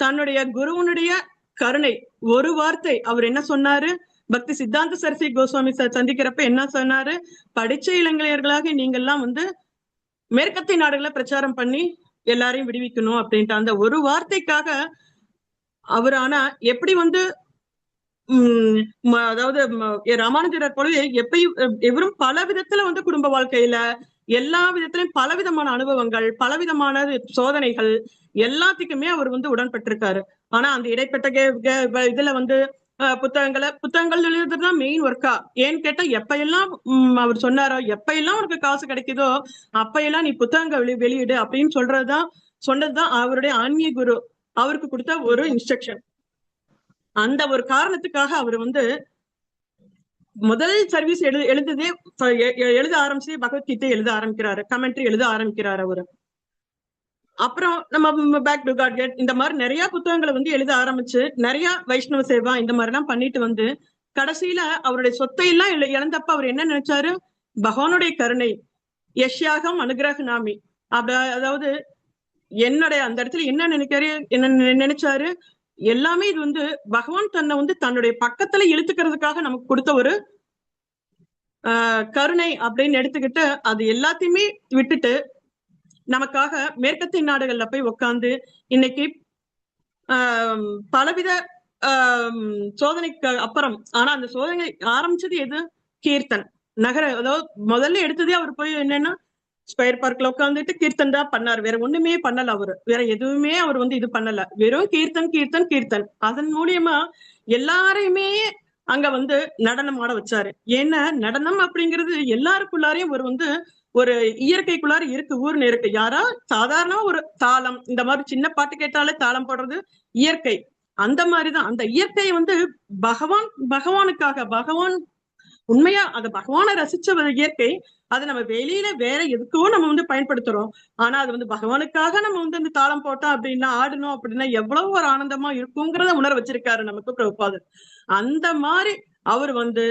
C: தன்னுடைய குருவனுடைய கருணை ஒரு வார்த்தை அவர் என்ன சொன்னாரு, பக்தி சித்தாந்த சரஸ்வதி கோஸ்வாமி சந்திக்கிறப்ப என்ன சொன்னாரு, படிச்ச இளைஞர்களாக நீங்கெல்லாம் வந்து மேற்கத்திய நாடுகளை பிரச்சாரம் பண்ணி எல்லாரையும் விடுவிக்கணும் அப்படின்ட்டு அந்த ஒரு வார்த்தைக்காக அவர் ஆனா எப்படி வந்து அதாவது ராமானுஜர் போலவே எவரும் பல விதத்துல வந்து குடும்ப வாழ்க்கையில எல்லா விதத்திலும் பலவிதமான அனுபவங்கள் பலவிதமான சோதனைகள் எல்லாத்துக்குமே அவர் வந்து உடன்பட்டிருக்காரு. ஆனா அந்த இடைப்பட்ட இதுல வந்து புத்தகங்கள் எழுதுறதுதான் மெயின் ஒர்க்கா. ஏன்னு கேட்டா எப்ப எல்லாம் அவர் சொன்னாரோ எப்ப எல்லாம் உனக்கு காசு கிடைக்குதோ அப்ப எல்லாம் நீ புத்தகங்கள் வெளியிடு அப்படின்னு சொன்னதுதான் அவருடைய ஆன்மீக குரு அவருக்கு கொடுத்த ஒரு இன்ஸ்ட்ரக்ஷன். அந்த ஒரு காரணத்துக்காக அவர் வந்து முதல் சர்வீஸ் எழுத ஆரம்பிச்சு பகவத்கீதை எழுத ஆரம்பிக்கிறாரு, கமெண்ட்ரி எழுத ஆரம்பிக்கிறாரு அவரு. அப்புறம் நம்ம பேக் டு காட் கேட் இந்த மாதிரி நிறைய புத்தகங்களை வந்து எழுத ஆரம்பிச்சு நிறைய வைஷ்ணவ சேவா இந்த மாதிரி எல்லாம் பண்ணிட்டு வந்து கடைசியில அவருடைய சொத்தை எல்லாம் இழந்தப்ப அவர் என்ன நினைச்சாரு, பகவானுடைய கருணை யஷ்யாகம் அனுகிரக நாமி அதாவது என்னுடைய அந்த இடத்துல என்ன நினைச்சாரு, எல்லாமே இது வந்து பகவான் தன்னை வந்து தன்னுடைய பக்கத்துல இழுத்துக்கிறதுக்காக நமக்கு கொடுத்த ஒரு கருணை அப்படின்னு எடுத்துக்கிட்டு அது எல்லாத்தையுமே விட்டுட்டு நமக்காக மேற்கத்திய நாடுகள்ல போய் உட்காந்து இன்னைக்கு பலவித சோதனைக்கு அப்புறம், ஆனா அந்த சோதனை ஆரம்பிச்சது எது, கீர்த்தன் அதாவது முதல்ல எடுத்ததே அவர் போய் என்னன்னா ஸ்கொயர் பார்க்ல உட்காந்துட்டு கீர்த்தன் தான் பண்ணாரு, வேற ஒண்ணுமே பண்ணல அவரு, வேற எதுவுமே அவர் வந்து இது பண்ணல, வெறும் கீர்த்தன் கீர்த்தன் கீர்த்தன். அதன் மூலியமா எல்லாரையுமே அங்க வந்து நடனம் ஆட வச்சாரு. ஏன்னா நடனம் அப்படிங்கிறது எல்லாருக்குள்ளாரையும் ஒரு இயற்கைக்குள்ளார இருக்கு, ஊர்னு இருக்கு. யாரா சாதாரண ஒரு தாளம் இந்த மாதிரி சின்ன பாட்டு கேட்டாலே தாளம் போடுறது இயற்கை. அந்த மாதிரிதான் அந்த இயற்கையை வந்து பகவானுக்காக பகவான் உண்மையா அதை பகவானை ரசிச்ச ஒரு இயற்கை, அதை நம்ம வெளியில வேற எதுக்கோ நம்ம வந்து பயன்படுத்துறோம். ஆனா அது வந்து பகவானுக்காக நம்ம வந்து அந்த தாளம் போட்டோம் அப்படின்னா ஆடணும் அப்படின்னா எவ்வளவு ஒரு ஆனந்தமா இருக்குங்கிறத உணர வச்சிருக்காரு நமக்கு பிரபுபாதர். அந்த மாதிரி அவர் வந்து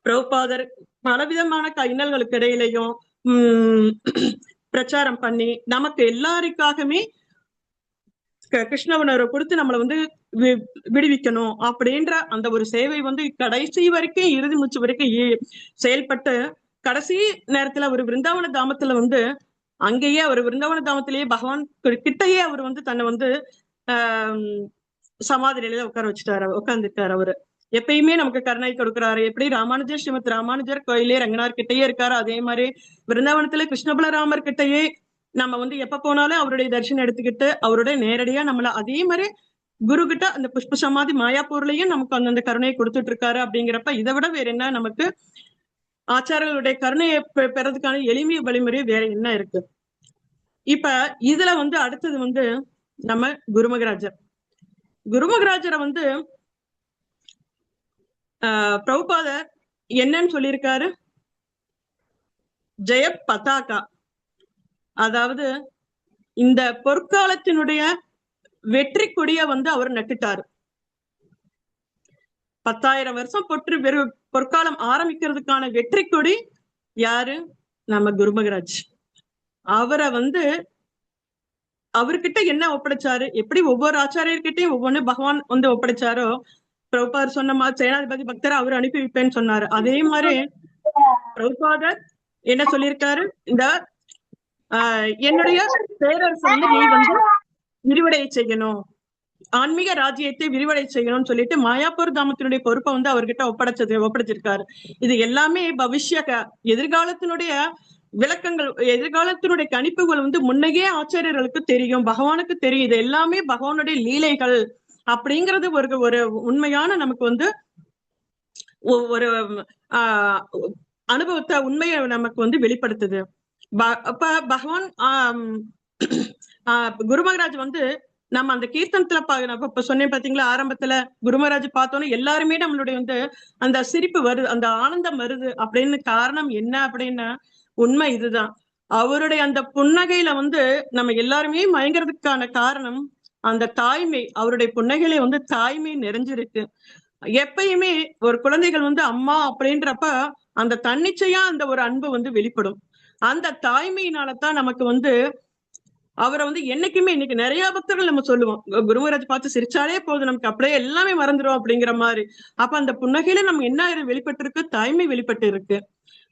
C: பிரபுபாதர் பலவிதமான இன்னல்களுக்கு இடையிலையும் உம் பிரச்சாரம் பண்ணி நமக்கு எல்லாருக்காகவே கிருஷ்ண உணர்வை கொடுத்து நம்மளை வந்து விடுவிக்கணும் அப்படின்ற அந்த ஒரு சேவை வந்து கடைசி வரைக்கும் இறுதி மூச்சு வரைக்கும் செயல்பட்டு கடைசி நேரத்துல அவர் விருந்தாவன தாமத்துல வந்து அங்கேயே அவர் விருந்தாவன தாமத்திலேயே பகவான் கிட்டையே அவர் வந்து தன்னை வந்து சமாதி நிலையில உட்கார்ந்துருக்காரு. அவரு எப்பயுமே நமக்கு கருணை கொடுக்குறாரு. எப்படி ராமானுஜர் ஸ்ரீமத் ராமானுஜர் கோயிலே ரங்கனார் கிட்டயே இருக்காரு, அதே மாதிரி விருந்தாவனத்துல கிருஷ்ணபலராமர் கிட்டயே நம்ம வந்து எப்ப போனாலும் அவருடைய தரிசனம் எடுத்துக்கிட்டு அவருடைய நேரடியா நம்மள அதே மாதிரி குரு கிட்ட அந்த புஷ்ப சமாதி மாயாப்பூர்லயும் நமக்கு அந்த கருணையை கொடுத்துட்டு இருக்காரு. அப்படிங்கிறப்ப இதை விட வேற என்ன நமக்கு ஆச்சாரர்களுடைய கருணையை பெறதுக்கான எளிமைய வழிமுறை வேற என்ன இருக்கு? இப்ப இதுல வந்து அடுத்தது வந்து நம்ம குருமகராஜரை வந்து பிரபுபாதர் என்னன்னு சொல்லியிருக்காரு? ஜெய பதாகா, அதாவது இந்த பொற்காலத்தினுடைய வெற்றி கொடிய வந்து அவர் நட்டுட்டாரு. 10,000 வருஷம் பொற்காலம் ஆரம்பிக்கிறதுக்கான வெற்றி கொடி யாரு? நம்ம குருமகராஜ். அவரை வந்து அவர்கிட்ட என்ன ஒப்படைச்சாரு, எப்படி ஒவ்வொரு ஆச்சாரியர்கிட்டையும் ஒவ்வொன்னு பகவான் வந்து ஒப்படைச்சாரோ, பிரபுபாதர் சொன்ன மாதிரி சேனாதிபதி பக்தரை அவர் அனுப்பி வைப்பேன்னு சொன்னாரு. அதே மாதிரி பிரபுபாதர் என்ன சொல்லியிருக்காரு, இந்த என்னுடைய பேரரசு வந்து நீ வந்து விரிவடை செய்யணும், ஆன்மீக ராஜ்யத்தை விரிவடை செய்யணும்னு சொல்லிட்டு மாயாப்பூர் தாமத்தினுடைய பொறுப்பை வந்து அவர்கிட்ட ஒப்படைச்சிருக்காரு. இது எல்லாமே பவிஷ்ய எதிர்காலத்தினுடைய விளக்கங்கள், எதிர்காலத்தினுடைய கணிப்புகள் வந்து முன்னையே ஆச்சாரியர்களுக்கு தெரியும், பகவானுக்கு தெரியும். இது எல்லாமே பகவானுடைய லீலைகள் அப்படிங்கிறது ஒரு உண்மையான நமக்கு வந்து ஒரு அனுபவத்தை உண்மையை நமக்கு வந்து வெளிப்படுத்துது. அப்ப பகவான் குருமகராஜ் வந்து நம்ம அந்த கீர்த்தனத்துல இப்ப சொன்னேன் பாத்தீங்களா, ஆரம்பத்துல குருமகராஜ் பார்த்தோன்னு எல்லாருமே நம்மளுடைய வந்து அந்த சிரிப்பு வருது, அந்த ஆனந்தம் வருது. அப்படின்னு காரணம் என்ன அப்படின்னா உண்மை இதுதான். அவருடைய அந்த புன்னகையில வந்து நம்ம எல்லாருமே மயங்கிறதுக்கான காரணம் அந்த தாய்மை. அவருடைய புன்னகையில வந்து தாய்மை நிறைஞ்சிருக்கு. எப்பயுமே ஒரு குழந்தைகள் வந்து அம்மா அப்படின்றப்ப அந்த தன்னிச்சையா அந்த ஒரு அன்பு வந்து வெளிப்படும். அந்த தாய்மையினாலதான் நமக்கு வந்து அவரை வந்து என்னைக்குமே, இன்னைக்கு நிறைய பக்தர்கள் நம்ம சொல்லுவோம், குருமகராஜ் பார்த்து சிரிச்சாலே போதும் நமக்கு அப்படியே எல்லாமே மறந்துடும் அப்படிங்கிற மாதிரி. அப்ப அந்த புன்னகையில நம்ம என்ன வெளிப்பட்டு இருக்கு? தாய்மை வெளிப்பட்டு இருக்கு.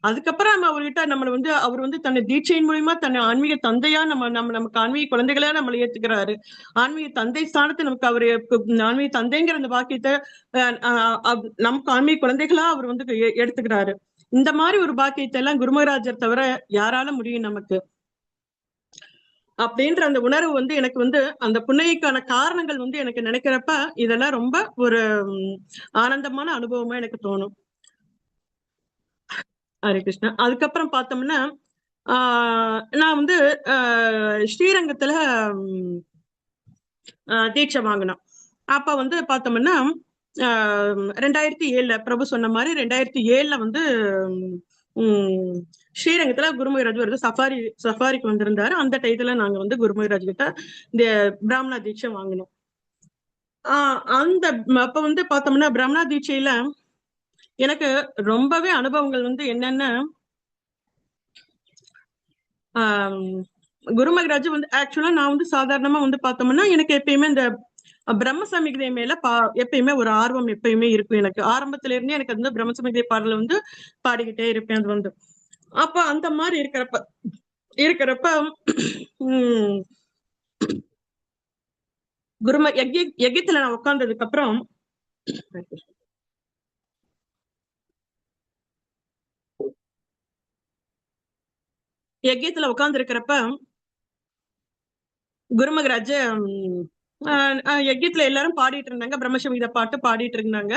C: அதுக்கப்புறம் நம்ம அவர்கிட்ட நம்மளை வந்து அவர் வந்து தன்னை தீட்சையின் மூலியமா தன்னை ஆன்மீக தந்தையா நமக்கு ஆன்மீக குழந்தைகளா நம்மளை ஏத்துக்கிறாரு. ஆன்மீக தந்தை ஸ்தானத்தை நமக்கு அவரு ஆன்மீக தந்தைங்கிற அந்த பாக்கியத்தை நமக்கு ஆன்மீக குழந்தைகளா அவர் வந்து எடுத்துக்கிறாரு. இந்த மாதிரி ஒரு பாக்கியத்தை எல்லாம் குருமகராஜர் தவிர யாரால முடியும் நமக்கு? அப்படின்ற அந்த உணர்வு வந்து எனக்கு வந்து அந்த புன்னகைக்கான காரணங்கள் வந்து எனக்கு நினைக்கிறப்ப இதெல்லாம் ரொம்ப ஒரு ஆனந்தமான அனுபவமா எனக்கு தோணும். ஹரே கிருஷ்ணா. அதுக்கப்புறம் பார்த்தோம்னா நான் வந்து ஸ்ரீரங்கத்துல தீட்சை வாங்கினோம். அப்ப வந்து பார்த்தோம்னா 2007 பிரபு சொன்ன மாதிரி 2007 வந்து ஸ்ரீரங்கத்துல குருமகராஜ் வருது சஃபாரிக்கு வந்திருந்தாரு. அந்த டயத்துல நாங்க வந்து குருமகராஜ் கிட்ட இந்த பிராமணா தீட்சை வாங்கினோம். அந்த அப்ப வந்து பார்த்தோம்னா பிராமணா தீட்சையில எனக்கு ரொம்பவே அனுபவங்கள் வந்து என்னன்னா, குருமகராஜ் வந்து ஆக்சுவலா நான் வந்து சாதாரணமா வந்து பார்த்தோம்னா எனக்கு எப்பயுமே இந்த பிரம்ம சமிகதை மேல எப்பயுமே ஒரு ஆர்வம் எப்பயுமே இருக்கும். எனக்கு ஆரம்பத்துல இருந்தே எனக்கு வந்து பிரம்ம சமிகதை பாடல வந்து பாடிக்கிட்டே இருப்பேன். அது வந்து அப்ப அந்த மாதிரி இருக்கிறப்ப யஜ்யத்துல நான் உட்கார்ந்ததுக்கு அப்புறம் யஜ்யத்துல உட்கார்ந்து இருக்கிறப்ப குருமகராஜ் யஜ்யத்துல எல்லாரும் பாடிட்டு இருந்தாங்க, பிரம்மசமித பாட்டு பாடிட்டு இருந்தாங்க.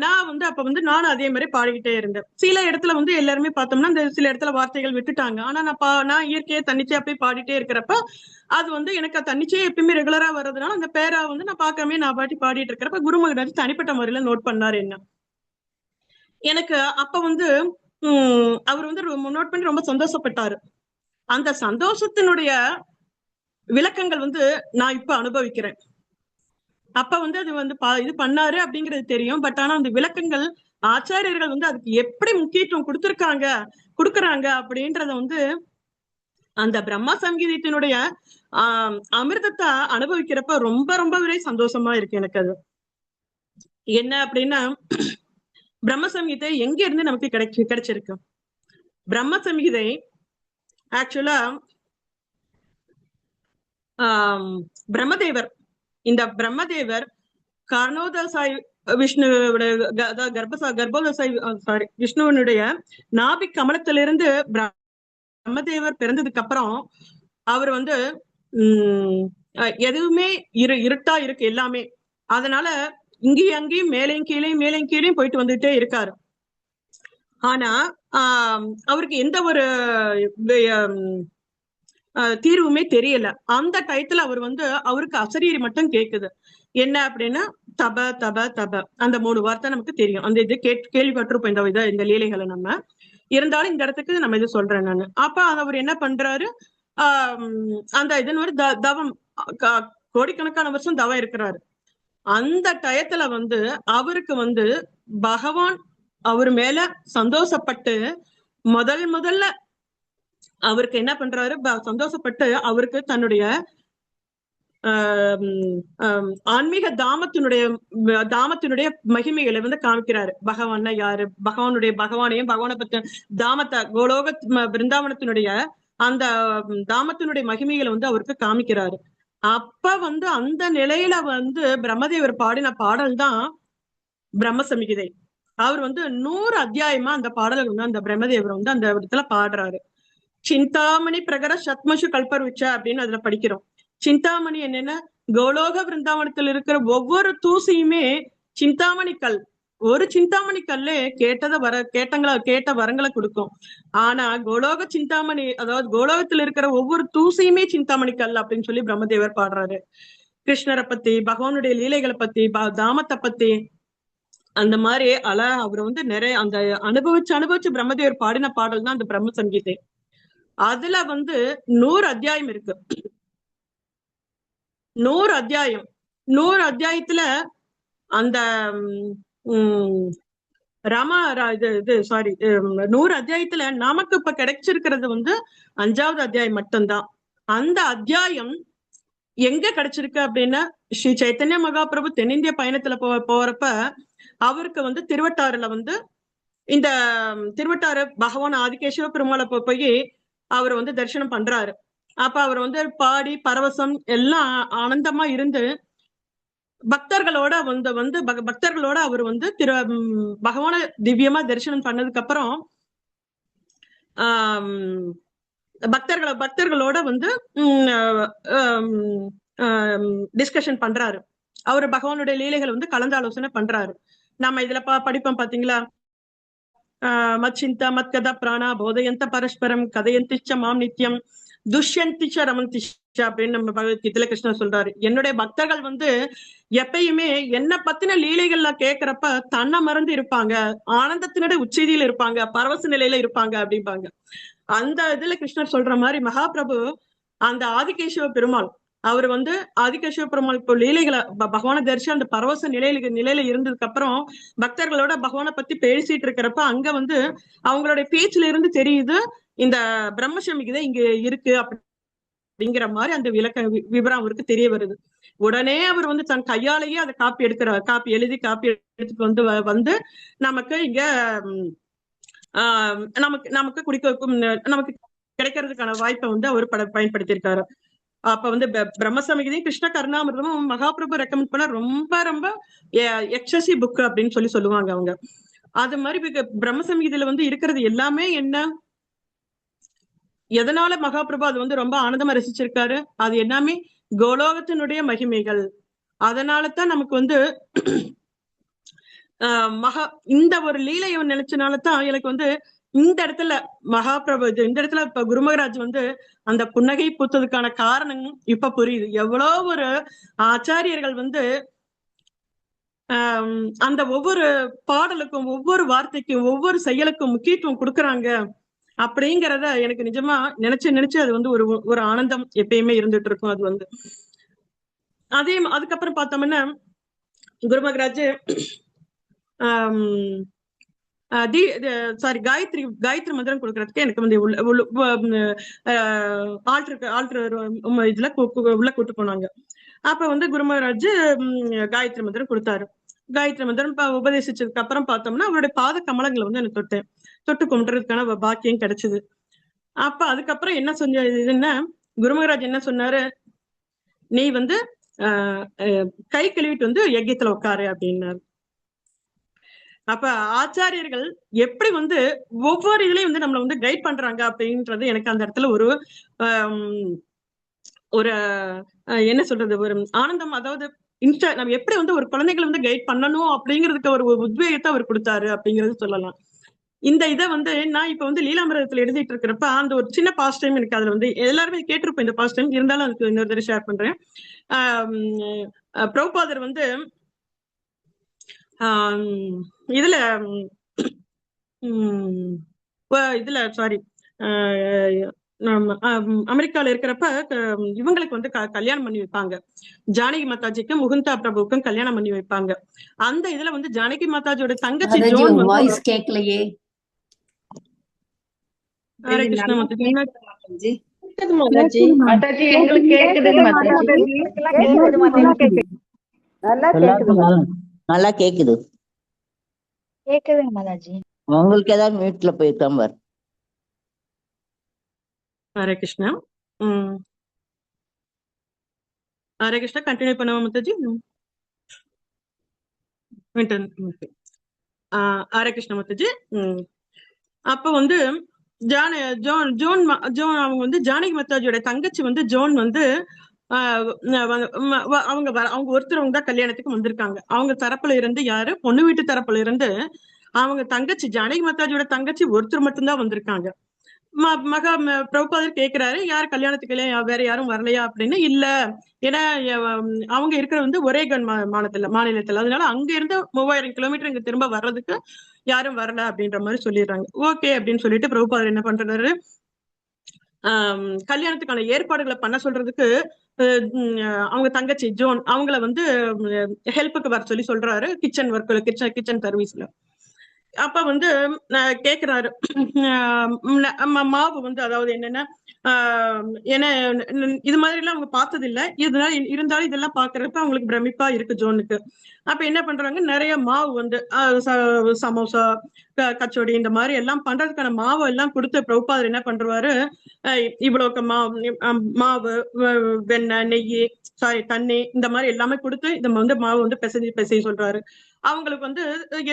C: நான் வந்து அப்ப வந்து நானும் அதே மாதிரி பாடிக்கிட்டே இருந்தேன். சில இடத்துல வந்து எல்லாருமே பார்த்தோம்னா இந்த சில இடத்துல வார்த்தைகள் விட்டுட்டாங்க. ஆனா நான் இயற்கையை தன்னிச்சையா போய் பாடிட்டே இருக்கிறப்ப அது வந்து எனக்கு தன்னிச்சையே எப்பயுமே ரெகுலரா வர்றதுனால அந்த பேரா வந்து நான் பார்க்காம நான் பாடிட்டு இருக்கிறப்ப குருமகராஜ் தனிப்பட்ட முறையில நோட் பண்ணாரு என்ன. எனக்கு அப்ப வந்து அவர் வந்து நோட் பண்ணி ரொம்ப சந்தோஷப்பட்டாரு. அந்த சந்தோஷத்தினுடைய விளக்கங்கள் வந்து நான் இப்ப அனுபவிக்கிறேன். அப்ப வந்து அது வந்து இது பண்ணாரு அப்படிங்கிறது தெரியும். பட் ஆனா அந்த விளக்கங்கள் ஆச்சாரியர்கள் வந்து அதுக்கு எப்படி முக்கியத்துவம் கொடுக்கறாங்க அப்படின்றத வந்து அந்த பிரம்மா சங்கீதத்தினுடைய அமிர்தத்தை அனுபவிக்கிறப்ப ரொம்ப ரொம்பவே சந்தோஷமா இருக்கு எனக்கு. அது என்ன அப்படின்னா, பிரம்ம சங்கீதை எங்க இருந்து நமக்கு கிடைச்சிருக்கு? பிரம்ம சங்கீதை ஆக்சுவலா பிரம்மதேவர், இந்த பிரம்மதேவர் கர்ணோதசாய் விஷ்ணுவோட கர்ப்போதசாய் விஷ்ணுவனுடைய நாபிக் கமலத்திலிருந்து பிரம்மதேவர் பிறந்ததுக்கு அப்புறம் அவர் வந்து எதுவுமே இருட்டா இருக்கு எல்லாமே. அதனால இங்கேயும் அங்கேயும் மேலையும் கீழையும் போயிட்டு வந்துட்டே இருக்காரு. ஆனா அவருக்கு எந்த ஒரு தீர்வுமே தெரியல. அந்த டயத்துல அவர் வந்து அவருக்கு அசரீரி மட்டும் கேக்குது. என்ன அப்படின்னா தப தப தப, அந்த 3 வார்த்தை நமக்கு தெரியும். அந்த இது கேள்விப்பட்டிருப்போம் இந்த லீலைகளை. நம்ம இருந்தாலும் இந்த இடத்துக்கு நம்ம இது சொல்றேன் நான். அப்ப அவர் என்ன பண்றாரு, அந்த இதுன்னு ஒரு தவம், கோடிக்கணக்கான வருஷம் தவம் இருக்கிறாரு. அந்த டயத்துல வந்து அவருக்கு வந்து பகவான் அவர் மேல சந்தோஷப்பட்டு முதல்ல அவருக்கு என்ன பண்றாரு, சந்தோஷப்பட்டு அவருக்கு தன்னுடைய ஆன்மீக தாமத்தினுடைய மகிமைகளை வந்து காமிக்கிறாரு. பகவான் யாரு, பகவானையும் பகவானை பத்த தாமத்தை, கோலோக பிருந்தாவனத்தினுடைய அந்த தாமத்தினுடைய மகிமைகளை வந்து அவருக்கு காமிக்கிறாரு. அப்ப வந்து அந்த நிலையில வந்து பிரம்மதேவர் பாடின பாடல் தான் பிரம்ம சமிகிதை. அவர் வந்து 100 அத்தியாயமா அந்த பாடலை வந்து அந்த பிரம்மதேவர் வந்து அந்த இடத்துல பாடுறாரு. சிந்தாமணி பிரகர சத்மசு கல்பருச்ச அப்படின்னு அதுல படிக்கிறோம். சிந்தாமணி என்னன்னா, கோலோக பிருந்தாவனத்தில் இருக்கிற ஒவ்வொரு தூசியுமே சிந்தாமணி கல். ஒரு சிந்தாமணி கல்லே கேட்ட வரங்களை கொடுக்கும். ஆனா கோலோக சிந்தாமணி, அதாவது கோலோகத்தில் இருக்கிற ஒவ்வொரு தூசியுமே சிந்தாமணி கல் அப்படின்னு சொல்லி பிரம்மதேவர் பாடுறாரு. கிருஷ்ணரை பத்தி, பகவானுடைய லீலைகளை பத்தி, தாமத்தை பத்தி, அந்த மாதிரி அவர் வந்து நிறைய அந்த அனுபவிச்சு பிரம்மதேவர் பாடின பாடல் தான் அந்த பிரம்ம சங்கீதை. அதுல வந்து 100 அத்தியாயம் இருக்கு. 100 அத்தியாயம். 100 அத்தியாயத்துல அந்த 100 அத்தியாயத்துல நமக்கு இப்ப கிடைச்சிருக்கிறது வந்து 5வது அத்தியாயம் மட்டும்தான். அந்த அத்தியாயம் எங்க கிடைச்சிருக்கு அப்படின்னா, ஸ்ரீ சைத்தன்ய மகாபிரபு தென்னிந்திய பயணத்துல போறப்ப அவருக்கு வந்து திருவட்டாறுல வந்து இந்த திருவட்டாறு பகவான் ஆதிகேசவ பெருமாளை போய் அவர் வந்து தரிசனம் பண்றாரு. அப்ப அவர் வந்து பாடி பரவசம் எல்லாம் ஆனந்தமா இருந்து பக்தர்களோட அவர் வந்து பகவான திவ்யமா தரிசனம் பண்ணதுக்கு அப்புறம் பக்தர்களோட வந்து டிஸ்கஷன் பண்றாரு. அவர் பகவானுடைய லீலைகளை வந்து கலந்தாலோசனை பண்றாரு. நம்ம இதுல படிப்போம் பாத்தீங்களா, மச்சிந்தா மத்கதா பிராணா போதயந்த பரஸ்பரம் கதையந்திச்ச மாம் நித்தியம் துஷ்யந்திச்ச ரமந்திச்ச அப்படின்னு நம்ம பகவத்கீதையில கிருஷ்ணர் சொல்றாரு. என்னுடைய பக்தர்கள் வந்து எப்பயுமே என்ன பத்தின லீலைகள்ல கேட்கிறப்ப தன்னை மறந்து இருப்பாங்க, ஆனந்தத்தினுடைய உச்சதியில இருப்பாங்க, பரவச நிலையில இருப்பாங்க அப்படிம்பாங்க. அந்த இதுல கிருஷ்ணர் சொல்ற மாதிரி மகாபிரபு அந்த ஆதிகேசவ பெருமாள் அவர் வந்து ஆதிகேசவ பெருமாள் இப்போ லீலைகளை பகவான தரிசி அந்த பரவச நிலையில இருந்ததுக்கு அப்புறம் பக்தர்களோட பகவானை பத்தி பேசிட்டு இருக்கிறப்ப அங்க வந்து அவங்களுடைய பேச்சுல இருந்து தெரியுது இந்த பிரம்ம சமிகிதை இங்க இருக்கு அப்படிங்கிற மாதிரி அந்த விவரம் அவருக்கு தெரிய வருது. உடனே அவர் வந்து தன் கையாலேயே அதை காப்பி எடுத்துட்டு வந்து நமக்கு இங்க நமக்கு நமக்கு கிடைக்கிறதுக்கான வாய்ப்பை வந்து அவர் பயன்படுத்தியிருக்காரு. அப்ப வந்து பிரம்ம சமிகிதையும் கிருஷ்ண கருணாமிர்தமும் மகாபிரபு ரெக்கமெண்ட் பண்ண ரொம்ப ரொம்ப எக்ஸசிவ் புக் அப்படின்னு சொல்லுவாங்க அவங்க. அது மாதிரி பிரம்ம சமிகிதையில வந்து இருக்கிறது எல்லாமே என்ன, எதனால மகாபிரபு அது வந்து ரொம்ப ஆனந்தமா ரசிச்சிருக்காரு, அது எல்லாமே கோலோகத்தினுடைய மகிமைகள். அதனாலதான் நமக்கு வந்து இந்த ஒரு லீலையை நினைச்சனாலதான் எனக்கு வந்து இந்த இடத்துல மகாபிரபு இந்த இடத்துல இப்ப குருமகராஜ் வந்து அந்த புன்னகை பூத்ததுக்கான காரணம் இப்ப புரியுது. எவ்வளோ ஒரு ஆச்சாரியர்கள் வந்து அந்த ஒவ்வொரு பாடலுக்கும் ஒவ்வொரு வார்த்தைக்கும் ஒவ்வொரு செயலுக்கும் முக்கியத்துவம் கொடுக்குறாங்க அப்படிங்கிறத எனக்கு நிஜமா நினைச்சு அது வந்து ஒரு ஆனந்தம் எப்பயுமே இருந்துட்டு இருக்கும். அது வந்து அதுக்கப்புறம் பார்த்தோம்னா குருமகராஜ் சாரி காயத்ரி மந்திரம் கொடுக்கறதுக்கு எனக்கு வந்து ஆல்டர் இதுல உள்ள கூட்டு போனாங்க. அப்ப வந்து குரு மகாராஜ் காயத்ரி மந்திரம் கொடுத்தாரு. காயத்ரி மந்திரம் உபதேசிச்சதுக்கு அப்புறம் பார்த்தோம்னா அவருடைய பாத கமலங்களை வந்து எனக்கு தொட்டு கும்பிடுறதுக்கான பாக்கியம் கிடைச்சது. அப்ப அதுக்கப்புறம் என்ன இதுன்னா குரு மகாராஜ் என்ன சொன்னாரு, நீ வந்து கை கழுவிட்டு வந்து யஜ்யத்துல உட்காரு அப்படின்னாரு. அப்ப ஆச்சாரியர்கள் எப்படி வந்து ஒவ்வொரு இதுலயும் வந்து நம்மளை வந்து கைட் பண்றாங்க அப்படின்றது எனக்கு அந்த இடத்துல ஒரு ஒரு என்ன சொல்றது, ஒரு ஆனந்தம். அதாவது நம்ம எப்படி வந்து ஒரு குழந்தைகளை வந்து கைட் பண்ணணும் அப்படிங்கிறதுக்கு ஒரு உத்வேகத்தை அவர் கொடுத்தாரு அப்படிங்கறது சொல்லலாம். இந்த இதை வந்து நான் இப்ப வந்து லீலாமிரதத்துல எழுதிட்டு இருக்கிறப்ப அந்த ஒரு சின்ன பாஸ்ட் டைம் எனக்கு அதுல வந்து எல்லாருமே கேட்டிருப்பேன் இந்த பாஸ்ட் டைம், இருந்தாலும் அதுக்கு இன்னொரு தடவை ஷேர் பண்றேன். பிரபுபாதர் வந்து இதுல இதுல சாரி அமெரிக்கால இருக்கிறப்ப இவங்களுக்கு வந்து கல்யாணம் பண்ணி வைப்பாங்க. ஜானகி மாதாஜிக்கும் முகுந்தா பிரபுவுக்கும் கல்யாணம் பண்ணி வைப்பாங்க. அந்த இதுல வந்து ஜானகி மாதாஜியோட தங்கச்சி ஜோன் வந்து
B: வாய்ஸ் கேட்கலையே.
C: ஹரே கிருஷ்ணா மாதாஜி.
D: மாதாஜி எங்களுக்கு கேக்குது மாதாஜி.
E: நல்லா கேக்குது.
D: கேக்குதுங்க மாதாஜி.
E: உங்களுக்கு ஏதாவது மியூட்ல போயிருக்காம பாரு.
C: ஹரே கிருஷ்ணா. ஹரே கிருஷ்ணா கண்டினியூ பண்ணுவோம் மாதாஜி. ஹரே கிருஷ்ணா மாதாஜி. அப்ப வந்து அவங்க வந்து ஜானகி மாதாஜியோட தங்கச்சி வந்து ஜோன் வந்து அவங்க ஒருத்தரவங்க தான் கல்யாணத்துக்கு வந்திருக்காங்க. அவங்க தரப்புல இருந்து யாரு, பொண்ணு வீட்டு தரப்புல இருந்து அவங்க தங்கச்சி ஜானகி மாதாஜியோட தங்கச்சி ஒருத்தர் மட்டும்தான் வந்திருக்காங்க. பிரபுபாதர் கேக்குறாரு, யார் கல்யாணத்துக்கு வேற யாரும் வரலையா அப்படின்னு. இல்ல, ஏன்னா அவங்க இருக்கிற வந்து ஒரேகன் மாநிலத்துல, அதனால அங்க இருந்து 3000 கிலோமீட்டர் இங்க திரும்ப வர்றதுக்கு யாரும் வரல அப்படின்ற மாதிரி சொல்லிடுறாங்க. ஓகே அப்படின்னு சொல்லிட்டு பிரபுபாதர் என்ன பண்றாரு, கல்யாணத்துக்கான ஏற்பாடுகளை பண்ண சொல்றதுக்கு அவங்க தங்கச்சி ஜோன் அவங்கள வந்து ஹெல்ப்புக்கு வர சொல்லி சொல்றாரு, கிச்சன் ஒர்க்ல, கிச்சன் சர்வீஸ்ல. அப்ப வந்து கேக்குறாரு, மாவு வந்து அதாவது என்னன்னா ஏன்னா இது மாதிரி எல்லாம் அவங்க பார்த்தது இல்ல, இதனால இருந்தாலும் இதெல்லாம் பாக்குறப்ப அவங்களுக்கு பிரமிப்பா இருக்கு ஜோனுக்கு. அப்ப என்ன பண்றாங்க, நிறைய மாவு வந்து சமோசா, கச்சோடி இந்த மாதிரி எல்லாம் பண்றதுக்கான மாவு எல்லாம் கொடுத்து பிரபுபாதர் என்ன பண்றாரு, இவ்வளவுக்கு மாவு, வெண்ணெய், நெய், தண்ணி இந்த மாதிரி எல்லாமே கொடுத்து இந்த வந்து மாவு வந்து பிசைய சொல்றாரு. அவங்களுக்கு வந்து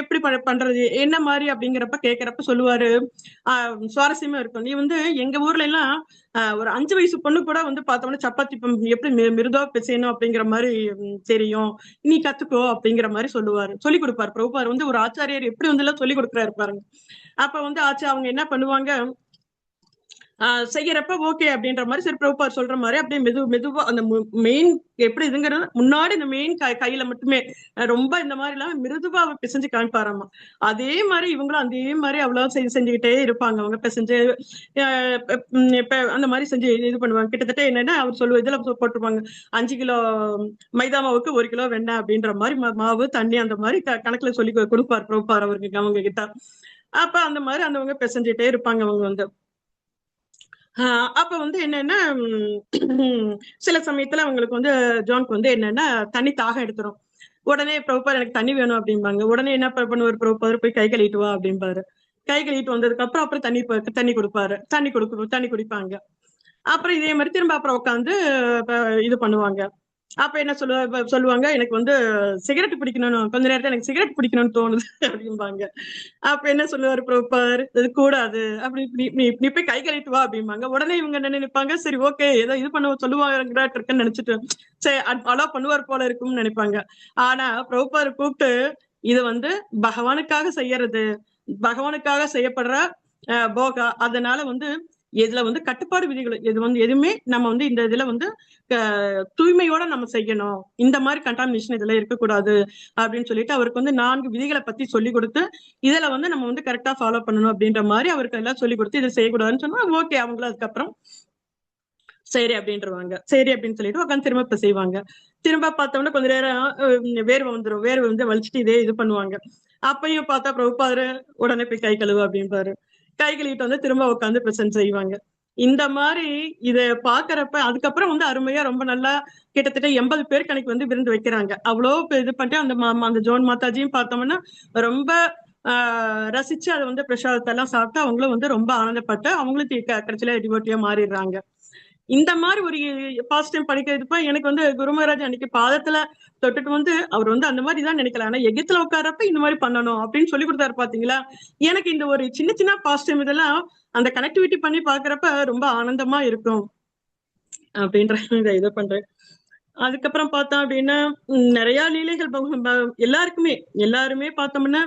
C: எப்படி பண்றது என்ன மாதிரி அப்படிங்கிறப்ப கேக்குறப்ப சொல்லுவாரு, சுவாரஸ்யமா இருக்கும். நீ வந்து எங்க ஊர்ல எல்லாம் ஒரு 5 வயசு பொண்ணு கூட வந்து பார்த்தோம்னா சப்பாத்தி எப்படி மிருதுவா பிசையணும் அப்படிங்கிற மாதிரி தெரியும், நீ கத்துக்கோ அப்படிங்கிற மாதிரி சொல்லி கொடுப்பாரு. பிரபுபாதர் வந்து ஒரு ஆச்சாரியர் எப்படி வந்து எல்லாம் சொல்லி கொடுக்குறாரு பாருங்க. அப்ப வந்து அவங்க என்ன பண்ணுவாங்க, செய்யறப்ப ஓகே அப்படின்ற மாதிரி சரி பிரபுபாதர் சொல்ற மாதிரி அப்படியே மெதுவா அந்த மெயின் எப்படி இதுங்கிறது முன்னாடி இந்த மெயின் கையில மட்டுமே ரொம்ப இந்த மாதிரி இல்லாம மிருதுவா பிசைஞ்சு காமிப்பாராமா. அதே மாதிரி இவங்களும் அதே மாதிரி அவ்வளவு செஞ்சுக்கிட்டே இருப்பாங்க. அவங்க பிசைஞ்சு இப்ப அந்த மாதிரி செஞ்சு இது பண்ணுவாங்க. கிட்டத்தட்ட என்னன்னா அவர் சொல்லுவ இதுல போட்டிருப்பாங்க, 5 கிலோ மைதா மாவுக்கு 1 கிலோ வெண்ணெய் அப்படின்ற மாதிரி மாவு, தண்ணி அந்த மாதிரி கணக்குல சொல்லி கொடுப்பார் பிரபுபாதர் அவருக்கு அவங்க கிட்ட. அப்ப அந்த மாதிரி அந்தவங்க பிசைஞ்சுட்டே இருப்பாங்க. அவங்க வந்து அப்ப வந்து என்னன்னா சில சமயத்துல அவங்களுக்கு வந்து ஜோனுக்கு வந்து என்னன்னா தண்ணி தாகம் எடுத்துரும். உடனே பிரபுபாதர் எனக்கு தண்ணி வேணும் அப்படிம்பாங்க. உடனே என்ன பண்ணுவார் பிரபுபாதர், போய் கை கழுவிட்டு வா அப்படிம்பாரு. கை கழுவிட்டு வந்ததுக்கு அப்புறம் தண்ணி கொடுப்பாரு. தண்ணி குடிப்பாங்க. அப்புறம் இதே மாதிரி திரும்ப அப்புறம் உட்காந்து இது பண்ணுவாங்க. அப்ப என்ன சொல்லுவாங்க, எனக்கு வந்து சிகரெட் பிடிக்கணும்னு கொஞ்ச நேரத்துல எனக்கு சிகரெட் பிடிக்கணும்னு தோணுது அப்படிம்பாங்க. அப்ப என்ன சொல்லுவாரு பிரபுபாதர், இது கூடாது, அப்படி நீ போய் கை கழுவிட்டு வா அப்படிம்பாங்க. உடனே இவங்க என்ன நினைப்பாங்க, சரி ஓகே ஏதோ இது பண்ண சொல்லுவாங்கன்னு இருக்குன்னு நினைச்சிட்டு சரி அலோ பண்ணுவார் போல இருக்கும்னு நினைப்பாங்க. ஆனா பிரபுபாதர் கூப்பிட்டு இது வந்து பகவானுக்காக செய்யறது, பகவானுக்காக செய்யப்படுற போகா, அதனால வந்து இதுல வந்து கட்டுப்பாடு விதிகள் இது வந்து எதுவுமே நம்ம வந்து இந்த இதுல வந்து தூய்மையோட நம்ம செய்யணும், இந்த மாதிரி கண்டாமினேஷன் இதுல இருக்கக்கூடாது அப்படின்னு சொல்லிட்டு அவருக்கு வந்து 4 விதிகளை பத்தி சொல்லி கொடுத்து இதுல வந்து நம்ம வந்து கரெக்டா ஃபாலோ பண்ணணும் அப்படின்ற மாதிரி அவருக்கு எல்லாம் சொல்லி கொடுத்து இதை செய்யக்கூடாதுன்னு சொன்னா ஓகே அவங்களும் அதுக்கப்புறம் சரி அப்படின்றவாங்க. சரி அப்படின்னு சொல்லிட்டு உட்காந்து திரும்ப இப்ப செய்வாங்க. திரும்ப பார்த்தோம்னா கொஞ்ச நேரம் வேர்வை வந்துடும். வேர்வை வந்து வலிச்சுட்டு இதே இது பண்ணுவாங்க. அப்பயும் பார்த்தா பிரபுபாதர் உடனே போய் கை கழுவு அப்படின்பாரு. கை கழுவிட்டு வந்து திரும்ப உட்காந்து பிரசன்ட் செய்வாங்க. இந்த மாதிரி இத பாக்குறப்ப அதுக்கப்புறம் வந்து அருமையா ரொம்ப நல்லா கிட்டத்தட்ட 80 பேருக்கு அன்னைக்கு வந்து விருந்து வைக்கிறாங்க. அவ்வளோ இது பண்ணிட்டு அந்த ஜோன் மாதாஜியும் பார்த்தோம்னா ரொம்ப ரசிச்சு அதை வந்து பிரசாதத்தை எல்லாம் சாப்பிட்டு அவங்களும் வந்து ரொம்ப ஆனந்தப்பட்டு அவங்களும் கடைசியில டிவோட்டியா மாறிடுறாங்க. இந்த மாதிரி ஒரு பாசிட்டிவ் படிக்கிறதுப்ப எனக்கு வந்து குரு மகாராஜ் அன்னைக்கு பாதத்துல தொட்டுட்டு வந்து அவர் வந்து அந்த மாதிரி தான் நினைக்கல. ஆனா எகத்துல உட்காரப்ப இந்த மாதிரி பண்ணணும் அப்படின்னு சொல்லி கொடுத்தாரு பாத்தீங்களா. எனக்கு இந்த ஒரு சின்ன சின்ன பாசிட்டிவ் இதெல்லாம் அந்த கனெக்டிவிட்டி பண்ணி பாக்குறப்ப ரொம்ப ஆனந்தமா இருக்கும் அப்படின்ற இதை பண்றேன். அதுக்கப்புறம் பார்த்தோம் அப்படின்னா நிறைய லீலைகள் எல்லாருமே பார்த்தோம்னா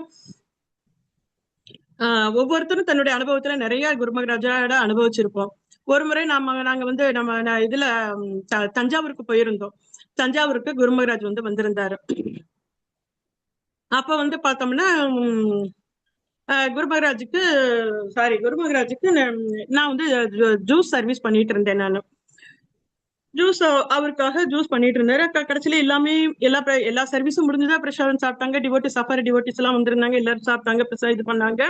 C: ஒவ்வொருத்தரும் தன்னுடைய அனுபவத்துல நிறைய குருமகராஜோட அனுபவிச்சிருப்போம். ஒரு முறை நாங்க வந்து இதுல தஞ்சாவூருக்கு போயிருந்தோம். தஞ்சாவூருக்கு குருமகராஜ் வந்து வந்திருந்தாரு. அப்ப வந்து பார்த்தோம்னா குருமகராஜுக்கு நான் வந்து ஜூஸ் சர்வீஸ் பண்ணிட்டு இருந்தேன். நான் ஜூஸ் அவருக்காக ஜூஸ் பண்ணிட்டு இருந்தாரு. கடைசியில எல்லா சர்வீஸும் முடிஞ்சுதான் பிரசாதம் சாப்பிட்டாங்க. சஃபாரி டிவோட்டிஸ் எல்லாம் வந்திருந்தாங்க. எல்லாரும் சாப்பிட்டாங்க, இது பண்ணாங்க.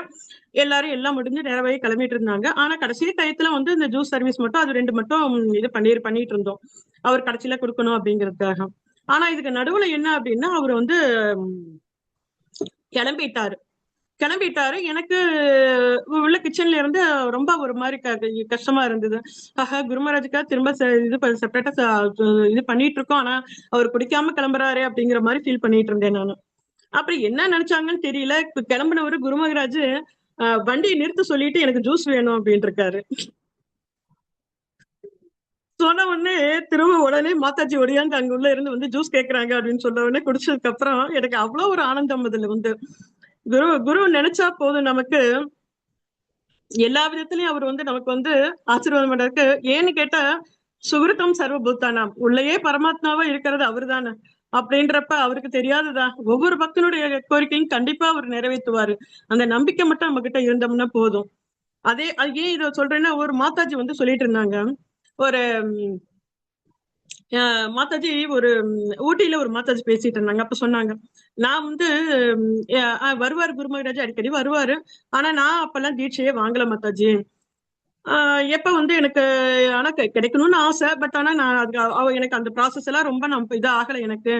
C: எல்லாரும் எல்லாம் முடிஞ்சு நேரவே கிளம்பிட்டு இருந்தாங்க. ஆனா கடைசி டயத்துல வந்து இந்த ஜூஸ் சர்வீஸ் மட்டும் அது 2 மட்டும் இது பண்ணிட்டு இருந்தோம். அவர் கடைசியில கொடுக்கணும் அப்படிங்கிறதுக்காக. ஆனா இதுக்கு நடுவுல என்ன அப்படின்னா அவர் வந்து கிளம்பிட்டாரு. எனக்கு உள்ள கிச்சன்ல இருந்து ரொம்ப ஒரு மாதிரி கஷ்டமா இருந்தது. குருமராஜுக்கா திரும்ப இது செப்பரேட்டா இது பண்ணிட்டு இருக்கோம். ஆனா அவர் குடிக்காம கிளம்புறாரு அப்படிங்கிற மாதிரி ஃபீல் பண்ணிட்டு இருந்தேன் நானு. அப்புறம் என்ன நினைச்சாங்கன்னு தெரியல. கிளம்பினவரு குருமகராஜ் வண்டியை நிறுத்த சொல்லிட்டு எனக்கு ஜூஸ் வேணும் அப்படின்னு இருக்காரு. சொன்ன உடனே திரும்ப உடனே மாதாஜி ஒடியாந்து அங்க உள்ள இருந்து வந்து ஜூஸ் கேக்குறாங்க அப்படின்னு சொன்ன உடனே குடிச்சதுக்கு அப்புறம் எனக்கு அவ்வளவு ஒரு ஆனந்தம். அதுல வந்து குரு நினைச்சா போதும், நமக்கு எல்லா விதத்திலயும் அவர் வந்து நமக்கு வந்து ஆசீர்வாதம் பண்றதுக்கு. ஏன்னு கேட்டா சுகிருத்தம் சர்வபூத்தானாம், உள்ளேயே பரமாத்மாவா இருக்கிறது அவரு தானே. அப்படின்றப்ப அவருக்கு தெரியாததா? ஒவ்வொரு பக்தனுடைய கோரிக்கையும் கண்டிப்பா அவர் நிறைவேற்றுவாரு. அந்த நம்பிக்கை மட்டும் நம்ம கிட்ட இருந்தோம்னா போதும். ஏன் இதை சொல்றேன்னா, ஒரு மாதாஜி வந்து சொல்லிட்டு இருந்தாங்க. ஒரு மாதாஜி ஒரு ஊட்டியில ஒரு மாதாஜி பேசிட்டு இருந்தாங்க. அப்ப சொன்னாங்க, நான் வந்து வருவாரு குருமகராஜ், அடிக்கடி வருவாரு. ஆனா நான் அப்பெல்லாம் தீட்சையே வாங்கல மாதாஜி. எப்ப வந்து எனக்கு ஆனா கிடைக்கணும்னு ஆசை. பட் ஆனா நான் அதுக்கு எனக்கு அந்த ப்ராசஸ் எல்லாம் ரொம்ப இது ஆகல எனக்கு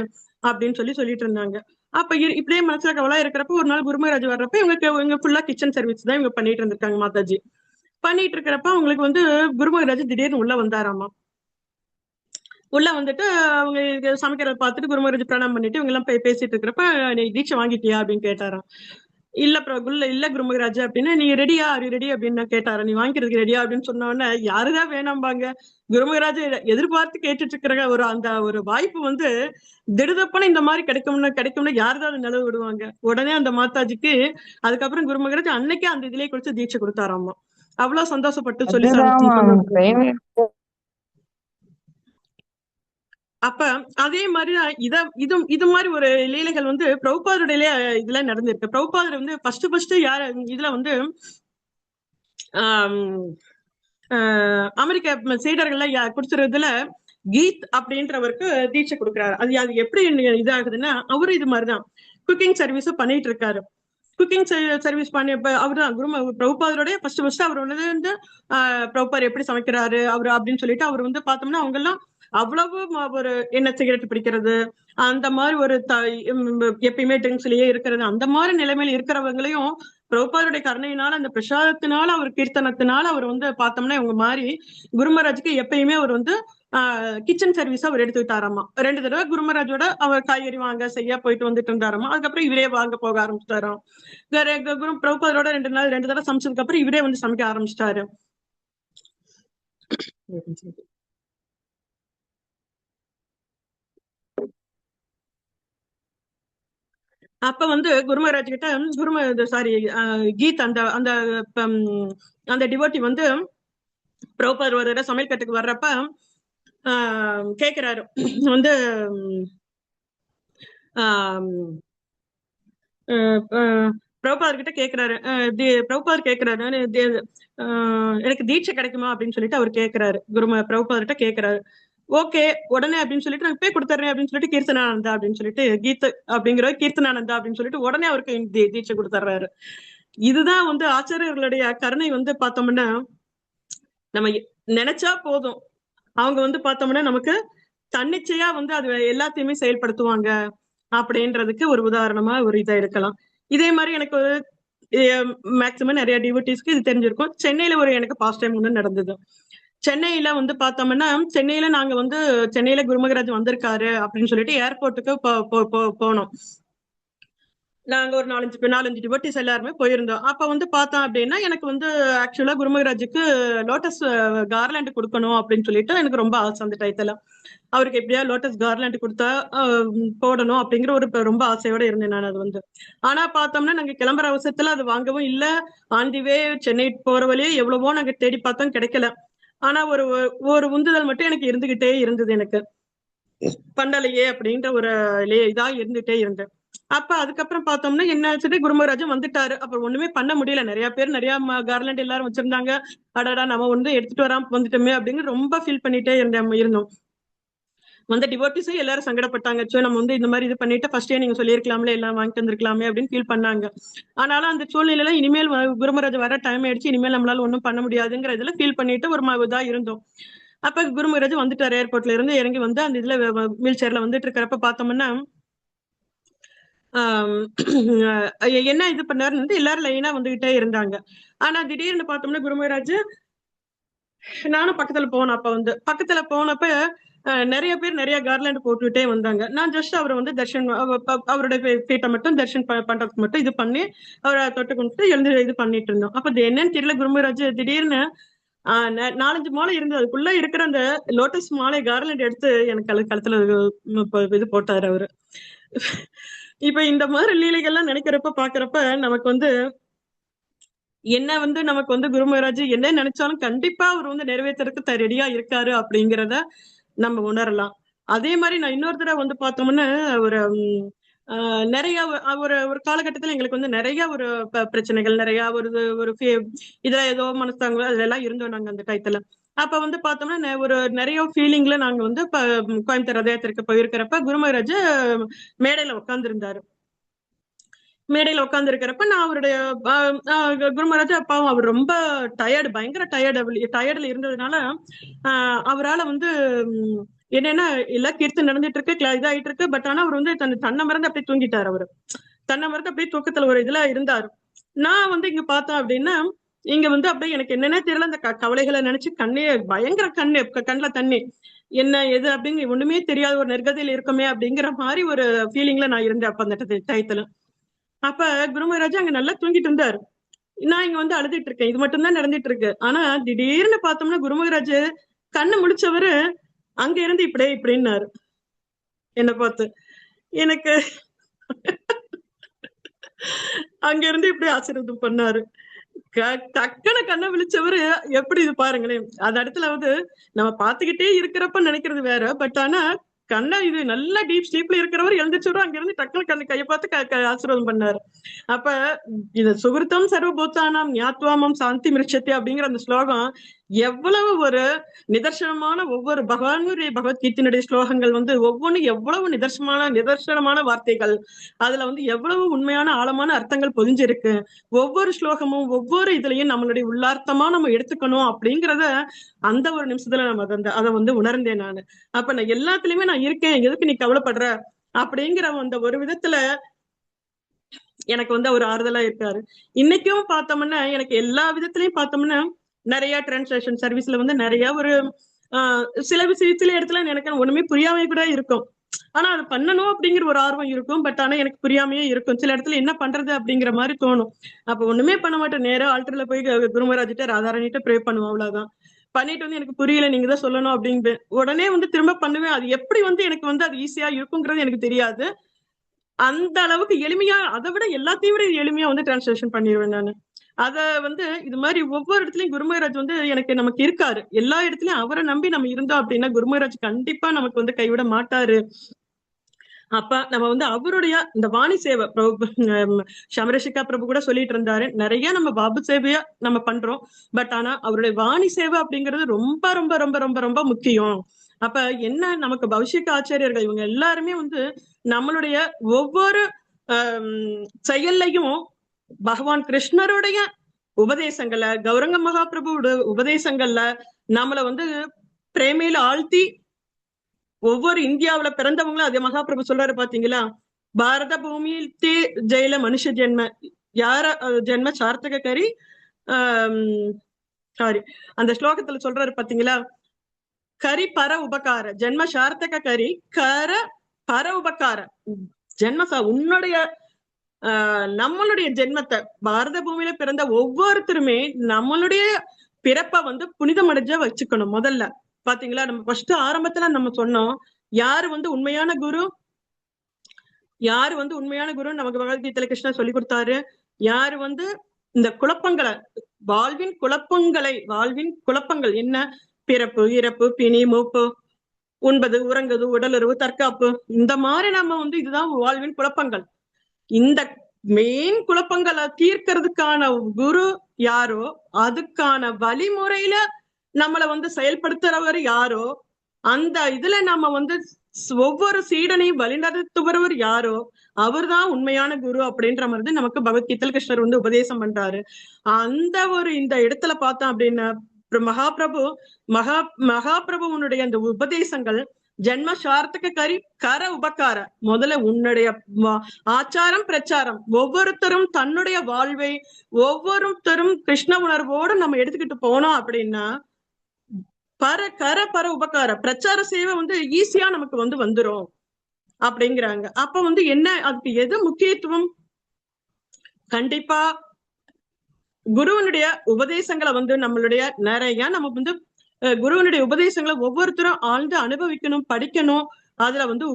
C: அப்படின்னு சொல்லிட்டு இருந்தாங்க. அப்ப இப்படியே மனசுல கவலா இருக்கிறப்ப ஒரு நாள் குருமகராஜ் வர்றப்ப இவங்க ஃபுல்லா கிச்சன் சர்வீஸ் தான் இவங்க பண்ணிட்டு இருந்திருக்காங்க. மாதாஜி பண்ணிட்டு இருக்கிறப்ப அவங்களுக்கு வந்து குருமகராஜ் திடீர்னு உள்ள வந்தாராமா. உள்ள வந்துட்டு அவங்க சமைக்கிறத பார்த்துட்டு குருமகராஜ் பிரணாம் பண்ணிட்டு இவங்க எல்லாம் பேசிட்டு இருக்கிறப்ப, நீ தீட்சை வாங்கிட்டியா அப்படின்னு கேட்டாராம். இல்ல குருமகராஜ் அப்படின்னா, நீ ரெடியா ரெடி அப்படின்னு கேட்டாரா. நீ வாங்கிக்கிறதுக்கு ரெடியா அப்படின்னு சொன்ன உடனே யாருதான் வேணாம்பாங்க. குருமகராஜ் எதிர்பார்த்து கேட்டுட்டு இருக்கிற அந்த ஒரு வாய்ப்பு வந்து திடுதப்பன இந்த மாதிரி கிடைக்கும்னு யாருதான் அதை நிலவு விடுவாங்க. உடனே அந்த மாதாஜிக்கு அதுக்கப்புறம் குருமகராஜ் அன்னைக்கே அந்த இதுலயே குடிச்சு தீட்சை கொடுத்தாராமா. அவ்வளவு சந்தோஷப்பட்டு சொல்லி அப்ப அதே மாதிரிதான் இது மாதிரி ஒரு லீலைகள் வந்து பிரபுபாதருடைய இதுல நடந்திருக்கு. பிரபுபாதர் வந்து ஃபர்ஸ்ட் யார இதுல வந்து அமெரிக்க சீடர்கள்ல குடிச்சுறதுல கீத் அப்படின்றவருக்கு தீட்சை கொடுக்குறாரு. அது எப்படி இதாகுதுன்னா, அவரு இது மாதிரிதான் குக்கிங் சர்வீஸ் பண்ணிட்டு இருக்காரு. குக்கிங் சர்வீஸ் பண்ணி அவருதான் பிரபுபாதருடைய ஃபர்ஸ்ட் அவர் வந்து பிரபுபாதர் எப்படி சமைக்கிறாரு அவரு அப்படின்னு சொல்லிட்டு அவர் வந்து பார்த்தோம்னா அவங்க எல்லாம் அவ்வளவு ஒரு என்ன சிகரெட் பிடிக்கிறது, அந்த மாதிரி ஒரு எப்பயுமே ட்ரிங்க்ஸ்லயே இருக்கிறது, அந்த மாதிரி நிலைமையில இருக்கிறவங்களையும் பிரபுபாதருடைய கருணையினால அந்த பிரசாதத்தினால அவர் கீர்த்தனத்தினால அவர் வந்து பார்த்தோம்னா இவங்க மாதிரி குருமராஜுக்கு எப்பயுமே அவர் வந்து கிச்சன் சர்வீஸ் அவர் எடுத்துக்கிட்டாராமா. 2 தடவை குருமராஜோட அவர் காய்கறி வாங்க செய்ய போயிட்டு வந்துட்டு இருந்தாராமா. அதுக்கப்புறம் இவரே வாங்க போக ஆரம்பிச்சிட்டாராம். பிரபுபாதரோட 2 தடவை சமைச்சதுக்கு அப்புறம் இவரே வந்து சமைக்க ஆரம்பிச்சிட்டாரு. அப்ப வந்து குருமராஜ் கிட்ட கீத் அந்த டிவோட்டி வந்து பிரபுபாதர் ஒரு தடவை சமையல் கட்டுக்கு வர்றப்ப கேக்குறாரு வந்து பிரபுபாதர் கிட்ட கேக்குறாரு. பிரபுபாதர் கேக்குறாரு, எனக்கு தீட்சை கிடைக்குமா அப்படின்னு சொல்லிட்டு அவர் கேக்குறாரு. பிரபுபாதர்கிட்ட கேக்குறாரு. ஓகே உடனே அப்படின்னு சொல்லிட்டு நான் போய் கொடுத்துறேன் அப்படின்னு சொல்லிட்டு கீர்த்தனானந்தா அப்படின்னு சொல்லிட்டு கீத அப்படிங்கிற கீர்த்தனானந்தா அப்படின்னு சொல்லிட்டு உடனே அவருக்கு தீட்சை கொடுத்துட்றாரு. இதுதான் வந்து ஆச்சாரியர்களுடைய கருணை வந்து பார்த்தோம்னா, நம்ம நினைச்சா போதும், அவங்க வந்து பார்த்தோம்னா நமக்கு தன்னிச்சையா வந்து அது எல்லாத்தையுமே செயல்படுத்துவாங்க அப்படின்றதுக்கு ஒரு உதாரணமா ஒரு இதை எடுக்கலாம். இதே மாதிரி எனக்கு ஒரு மேக்சிமம் நிறைய டிவோட்டிஸ்க்கு இது தெரிஞ்சிருக்கும். சென்னையில ஒரு எனக்கு பாஸ்ட் டைம் ஒன்று நடந்தது. சென்னையில வந்து பார்த்தோம்னா, சென்னையில குருமகராஜ் வந்திருக்காரு அப்படின்னு சொல்லிட்டு ஏர்போர்ட்டுக்கு போனோம். நாங்க ஒரு 4-5 டிவோட்டிஸ் எல்லாருமே போயிருந்தோம். அப்ப வந்து பார்த்தோம் அப்படின்னா, எனக்கு வந்து ஆக்சுவலா குருமகராஜுக்கு லோட்டஸ் கார்லாண்ட் கொடுக்கணும் அப்படின்னு சொல்லிட்டு எனக்கு ரொம்ப ஆசை. அந்த டயத்துல அவருக்கு எப்படியா லோட்டஸ் கார்லாண்ட் கொடுத்தா போடணும் அப்படிங்கிற ஒரு ரொம்ப ஆசையோட இருந்தேன் நான். அது வந்து ஆனா பார்த்தோம்னா நாங்க கிளம்புற அவசரத்துல அது வாங்கவும் இல்ல. ஆண்டிவே சென்னை போற வழியே எவ்வளவோ நாங்க தேடி பார்த்தோம், கிடைக்கல. ஆனா ஒரு உந்துதல் மட்டும் எனக்கு இருந்துகிட்டே இருந்தது. எனக்கு பண்டலையே அப்படின்ற ஒரு இதா இருந்துட்டே இருந்தேன். அப்ப அதுக்கப்புறம் பார்த்தோம்னா என்ன ஆச்சுட்டு குருமகராஜன் வந்துட்டாரு. அப்புறம் ஒண்ணுமே பண்ண முடியல. நிறைய பேர் நிறைய கார்லாண்ட் எல்லாரும் வச்சிருந்தாங்க. அடாடா நம்ம வந்து எடுத்துட்டு வராம வந்துட்டோமே அப்படின்னு ரொம்ப ஃபீல் பண்ணிட்டே இருந்தோம். வந்த டிவோட்டிஸே எல்லாரும் சங்கடப்பட்டாங்க. நம்ம வந்து இந்த மாதிரி இது பண்ணிட்டு ஃபர்ஸ்டே நீங்க சொல்லியிருக்கலாம்ல, எல்லாம் வாங்கிட்டு வந்திருக்கலாமே அப்படின்னு ஃபீல் பண்ணாங்க. ஆனாலும் அந்த சூழ்நிலையில இனிமேல் குருமகராஜ் வர டைம் ஆயிடுச்சு, இனிமேல் நம்மளால ஒன்றும் பண்ண முடியாதுங்கிற இதுல ஃபீல் பண்ணிட்டு ஒரு இதா இருந்தோம். அப்ப குருமகராஜ் வந்துட்டாரு. ஏர்போர்ட்ல இருந்து இறங்கி வந்து அந்த இதுல வீல் சேர்ல வந்துட்டு இருக்கிறப்ப பார்த்தோம்னா என்ன இது பண்ணாருன்னு எல்லாரும் லைனா வந்துகிட்டே இருந்தாங்க. ஆனா திடீர்னு பார்த்தோம்னா குருமகராஜ், நானும் பக்கத்துல போனப்ப நிறைய பேர் நிறைய கார்லாண்ட் போட்டுக்கிட்டே வந்தாங்க. நான் ஜஸ்ட் அவரை வந்து அவருடைய பீட்டை மட்டும் தர்ஷன் பண்றதுக்கு மட்டும் இது பண்ணி அவரை தொட்டு கொண்டு எழுந்து இது பண்ணிட்டு இருந்தோம். அப்ப இது என்னன்னு தெரியல, குருமகராஜ் திடீர்னு 4-5 மாலை இருந்தது. அதுக்குள்ள இருக்கிற அந்த லோட்டஸ் மாலை கார்லாண்ட் எடுத்து எனக்கு கழுத்துல இது போட்டாரு அவரு. இப்ப இந்த மாதிரி லீலைகள்லாம் நினைக்கிறப்ப பாக்குறப்ப நமக்கு வந்து நமக்கு வந்து குருமகராஜ் என்ன நினைச்சாலும் கண்டிப்பா அவர் வந்து நிறைவேற்றுறதுக்கு ரெடியா இருக்காரு அப்படிங்கிறத நம்ம உணரலாம். அதே மாதிரி நான் இன்னொரு தடவை வந்து பார்த்தோம்னா ஒரு நிறைய ஒரு காலகட்டத்துல எங்களுக்கு வந்து நிறைய ஒரு பிரச்சனைகள், நிறைய ஒரு இதுல ஏதோ மனசாங்க அதெல்லாம் இருந்தோம் நாங்க அந்த டயத்துல. அப்ப வந்து பார்த்தோம்னா ஒரு நிறைய ஃபீலிங்ல நாங்க வந்து கோயம்புத்தூர் ரதயாத்திரைக்கு போயிருக்கிறப்ப குருமகராஜ் மேடையில உட்கார்ந்து இருக்கிறப்ப நான் அவருடைய குருமகராஜ் அப்பாவும் அவர் ரொம்ப பயங்கர டயர்டுல இருந்ததுனால அவரால் வந்து என்னன்னா எல்லா கீர்த்தனை நடந்துட்டு இருக்கு, இதாயிட்டு இருக்கு. பட் ஆனா அவர் வந்து தன்னை மறந்து அப்படியே தூங்கிட்டாரு. அவரு தன்னை மறந்து அப்படியே தூக்கத்துல ஒரு இதுல இருந்தாரு. நான் வந்து இங்க பார்த்தேன் அப்படின்னா இங்க வந்து அப்படியே எனக்கு என்னன்னே தெரியல, அந்த கவலைகளை நினைச்சு பயங்கர கண்ணுல தண்ணி, என்ன எது அப்படிங்க ஒண்ணுமே தெரியாத ஒரு நெருக்கதையில இருக்குமே அப்படிங்கிற மாதிரி ஒரு ஃபீலிங்ல நான் இருந்தேன் அப்ப அந்த டயத்துல. அப்ப குருமகராஜ் அங்க நல்லா தூங்கிட்டு இருந்தாரு. நான் இங்க வந்து அழுதுட்டு இருக்கேன். இது மட்டும் தான் நடந்துட்டு இருக்கு. ஆனா திடீர்னு பார்த்தோம்னா குருமகராஜ் கண்ணு முழிச்சவரு அங்க இருந்து இப்படின்னாரு என்ன பார்த்து. எனக்கு அங்க இருந்து இப்படி ஆசீர்வாதம் பண்ணாரு. டக்குனு கண்ணை விழிச்சவரு எப்படி இது பாருங்களேன். அந்த இடத்துல வந்து நம்ம பாத்துக்கிட்டே இருக்கிறப்ப நினைக்கிறது வேற. பட் ஆனா கண்ணை இது நல்லா ஸ்டீப்ல இருக்கிறவர் எழுந்திரிச்சவரும் அங்க இருந்து டக்குனு கையை பார்த்து ஆசீர்வாதம் பண்ணாரு. அப்ப இது சுகிருத்தம் சர்வபூத்தானாம் ஞாத்வாமம் சாந்தி மிருட்சத்தை அப்படிங்கிற அந்த ஸ்லோகம் எவ்வளவு ஒரு நிதர்சனமான, ஒவ்வொரு பகவானுடைய பகவத்கீதையினுடைய ஸ்லோகங்கள் வந்து ஒவ்வொன்றும் எவ்வளவு நிதர்சனமான வார்த்தைகள், அதுல வந்து எவ்வளவு உண்மையான ஆழமான அர்த்தங்கள் பொதிஞ்சிருக்கு. ஒவ்வொரு ஸ்லோகமும் ஒவ்வொரு இதுலயும் நம்மளுடைய உள்ளார்த்தமா நம்ம எடுத்துக்கணும் அப்படிங்கிறத அந்த ஒரு நிமிஷத்துல நம்ம அதை வந்து உணர்ந்தேன் நான். அப்ப நான் எல்லாத்துலயுமே நான் இருக்கேன், எதுக்கு நீ கவலைப்படுற அப்படிங்கிற அந்த ஒரு விதத்துல எனக்கு வந்து ஒரு ஆறுதலா இருக்காரு. இன்னைக்கும் பார்த்தோம்னா எனக்கு எல்லா விதத்திலயும் பார்த்தோம்னா நிறைய டிரான்ஸ்லேஷன் சர்வீஸ்ல வந்து நிறைய ஒரு சில இடத்துல எனக்கு ஒண்ணுமே புரியாம கூட இருக்கும். ஆனா அது பண்ணணும் அப்படிங்கிற ஒரு ஆர்வம் இருக்கும். பட் ஆனா எனக்கு புரியாமையே இருக்கும். சில இடத்துல என்ன பண்றது அப்படிங்கிற மாதிரி தோணும். அப்ப ஒண்ணுமே பண்ண மாட்டேன், நேரம் ஆல்டர்ல போய் குருமகராஜிட்ட ராதாராணிட்ட ப்ரே பண்ணுவோம். அவ்வளவுதான். பண்ணிட்டு வந்து எனக்கு புரியல, நீங்க தான் சொல்லணும் அப்படின்னு உடனே வந்து திரும்ப பண்ணுவேன். அது எப்படி வந்து எனக்கு வந்து அது ஈஸியா இருக்குங்கிறது எனக்கு தெரியாது. அந்த அளவுக்கு எளிமையா, அதை விட எல்லாத்தையும் விட எளிமையா வந்து டிரான்ஸ்லேஷன் பண்ணிடுவேன் நான். அத வந்து இது மாதிரி ஒவ்வொரு இடத்துலயும் குருமகராஜ் வந்து நமக்கு இருக்காரு. எல்லா இடத்துலயும் அவரை நம்பி நம்ம இருந்தோம் அப்படின்னா குருமகராஜ் கண்டிப்பா நமக்கு வந்து கைவிட மாட்டாரு அப்ப நம்ம வந்து அவருடைய இந்த வாணி சேவை பிரபு சமரசிகா பிரபு கூட சொல்லிட்டு இருந்தாரு, நிறைய நம்ம பாபு சேவையா நம்ம பண்றோம். பட் ஆனா அவருடைய வாணி சேவை அப்படிங்கிறது ரொம்ப ரொம்ப ரொம்ப ரொம்ப ரொம்ப முக்கியம். அப்ப என்ன நமக்கு பௌஷிக ஆச்சாரியர்கள் இவங்க எல்லாருமே வந்து நம்மளுடைய ஒவ்வொரு செயல்லையும் பகவான் கிருஷ்ணருடைய உபதேசங்கள்ல, கௌரங்க மகாபிரபுவோட உபதேசங்கள்ல நம்மள வந்து பிரேமையில ஆழ்த்தி ஒவ்வொரு இந்தியாவுல பிறந்தவங்களும் அதே மகாபிரபு சொல்றாரு பாத்தீங்களா, பாரத பூமியில் தே ஜெயில மனுஷ ஜென்ம யார ஜென்ம சார்த்தக கரி சாரி அந்த ஸ்லோகத்துல சொல்றாரு பாத்தீங்களா, கரி பர உபகார ஜென்ம சார்த்தக கரி கர பர உபகார ஜென்ம உன்னுடைய நம்மளுடைய ஜென்மத்தை பாரத பூமியில பிறந்த ஒவ்வொருத்தருமே நம்மளுடைய பிறப்ப வந்து புனிதமடைஞ்ச வச்சுக்கணும். முதல்ல பாத்தீங்களா, நம்ம ஃபர்ஸ்ட் ஆரம்பத்துல நம்ம சொன்னோம் யாரு வந்து உண்மையான குரு, யாரு வந்து உண்மையான குரு நமக்கு பகவத்கீதையில கிருஷ்ணர் சொல்லி கொடுத்தாரு. யாரு வந்து இந்த குழப்பங்களை வாழ்வின் குழப்பங்கள் என்ன, பிறப்பு இறப்பு பிணி மூப்பு உண்பது உறங்குது உடலுறவு தற்காப்பு, இந்த மாதிரி நம்ம வந்து இதுதான் வாழ்வின் குழப்பங்கள். இந்த மெயின் குழப்பங்களை தீர்க்கிறதுக்கான குரு யாரோ, அதுக்கான வழிமுறையில நம்மளை வந்து செயல்படுத்துறவர் யாரோ, அந்த இதுல நம்ம வந்து ஒவ்வொரு சீடனையும் வழிநடத்துபவர் யாரோ அவர்தான் உண்மையான குரு அப்படின்ற மாதிரி நமக்கு பகவத்கீதையில் கிருஷ்ணர் வந்து உபதேசம் பண்றாரு. அந்த ஒரு இந்த இடத்துல பார்த்தோம் அப்படின்னா மகாபிரபுவனுடைய அந்த உபதேசங்கள் ஜென்ம சார்த்தக கர உபகார, முதல்ல உன்னுடைய ஆச்சாரம் பிரச்சாரம், ஒவ்வொருத்தரும் தன்னுடைய வாழ்வை ஒவ்வொருத்தரும் கிருஷ்ண உணர்வோடு நம்ம எடுத்துக்கிட்டு போனோம் அப்படின்னா பர உபகார பிரச்சார சேவை வந்து ஈஸியா நமக்கு வந்து வந்துரும் அப்படிங்கிறாங்க. அப்ப வந்து என்ன அதுக்கு எது முக்கியத்துவம், கண்டிப்பா குருவனுடைய உபதேசங்களை வந்து நம்மளுடைய நிறைய நம்ம வந்து குருவனுடைய உபதேசங்களை ஒவ்வொருத்தரும் ஆழ்ந்து அனுபவிக்கணும், படிக்கணும். அதுல வந்து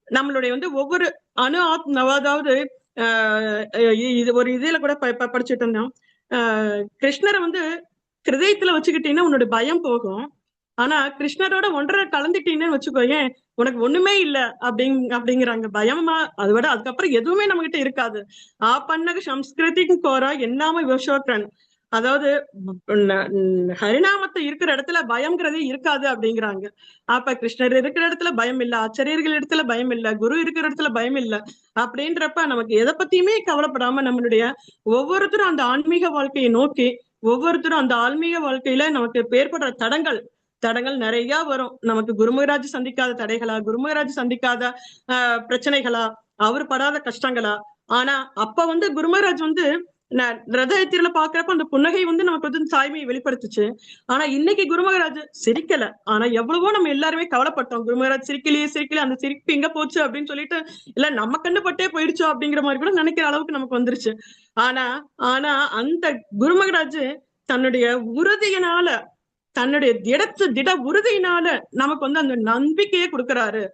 C: நம்மளுடைய வந்து ஒவ்வொரு அதாவது இது ஒரு இதுல கூட படிச்சுட்டு இருந்தோம், கிருஷ்ணரை வந்து ஹிருதயத்துல வச்சுக்கிட்டீங்கன்னா உன்னோட பயம் போகும். ஆனா கிருஷ்ணரோட ஒன்றரை கலந்துட்டீங்கன்னு வச்சுக்கோயேன் உனக்கு ஒண்ணுமே இல்ல அப்படிங்கிறாங்க. பயமா அதை விட அதுக்கப்புறம் எதுவுமே நம்ம கிட்ட இருக்காது. ஆப்பன்னக சம்ஸ்கிருதிக்கு கோரா என்னாம விவசோக்கன், அதாவது ஹரிநாமத்தை இருக்கிற இடத்துல பயம்ங்கிறதே இருக்காது அப்படிங்கிறாங்க. அப்ப கிருஷ்ணர் இருக்கிற இடத்துல பயம் இல்ல, ஆச்சாரியர்கள் இடத்துல பயம் இல்ல, குரு இருக்கிற இடத்துல பயம் இல்ல அப்படின்றப்ப நமக்கு எதை பத்தியுமே கவலைப்படாம நம்மளுடைய ஒவ்வொருத்தரும் அந்த ஆன்மீக வாழ்க்கையை நோக்கி ஒவ்வொருத்தரும் அந்த ஆன்மீக வாழ்க்கையில நமக்கு ஏற்படுற தடங்கள் நிறைய வரும். நமக்கு குருமகராஜ் சந்திக்காத தடைகளா, குருமகராஜ் சந்திக்காத பிரச்சனைகளா, அவர் படாத கஷ்டங்களா. ஆனா அப்ப வந்து குருமகராஜ் வந்து ரத யாத்திரையில பாக்குறப்ப அந்த புன்னகை வந்து நமக்கு வந்து தாய்மையை வெளிப்படுத்துச்சு. ஆனா இன்னைக்கு குருமகராஜ் சிரிக்கல. ஆனா எவ்வளவோ நம்ம எல்லாருமே கவலைப்பட்டோம், குருமகராஜ் சிரிக்கலையே அந்த சிரிப்பு எங்க போச்சு அப்படின்னு சொல்லிட்டு, இல்ல நம்ம கண்ணு பட்டே போயிடுச்சோ அப்படிங்கிற மாதிரி கூட நினைக்கிற அளவுக்கு நமக்கு வந்துருச்சு. ஆனா அந்த குருமகராஜ் தன்னுடைய உறுதியினால, தன்னுடைய திட உறுதியினால நமக்கு வந்து அந்த நம்பிக்கையே கொடுக்கறாரு.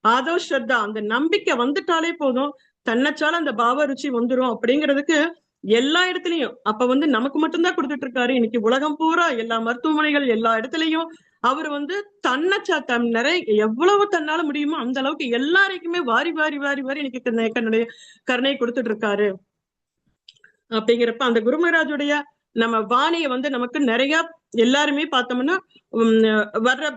C: ஆதோ ஸ்ரத்தா, அந்த நம்பிக்கை வந்துட்டாலே போதும், தன்னைச்சால அந்த பாவ ருச்சி வந்துரும் அப்படிங்கிறதுக்கு எல்லா இடத்துலயும் அப்ப வந்து நமக்கு மட்டும்தான் கொடுத்துட்டு இருக்காரு. இன்னைக்கு உலகம் பூரா எல்லா மருத்துவமனைகள் எல்லா இடத்துலயும் அவர் வந்து நிறைய எவ்வளவு தன்னால முடியுமோ அந்த அளவுக்கு எல்லாருக்குமே வாரி வாரி வாரி வாரி இன்னைக்கு தன்னுடைய கருணை கொடுத்துட்டு இருக்காரு. அப்படிங்கிறப்ப அந்த குருமகராஜுடைய நம்ம வாணியை வந்து நமக்கு நிறைய எல்லாருமே பார்த்தோம்னா வர்ற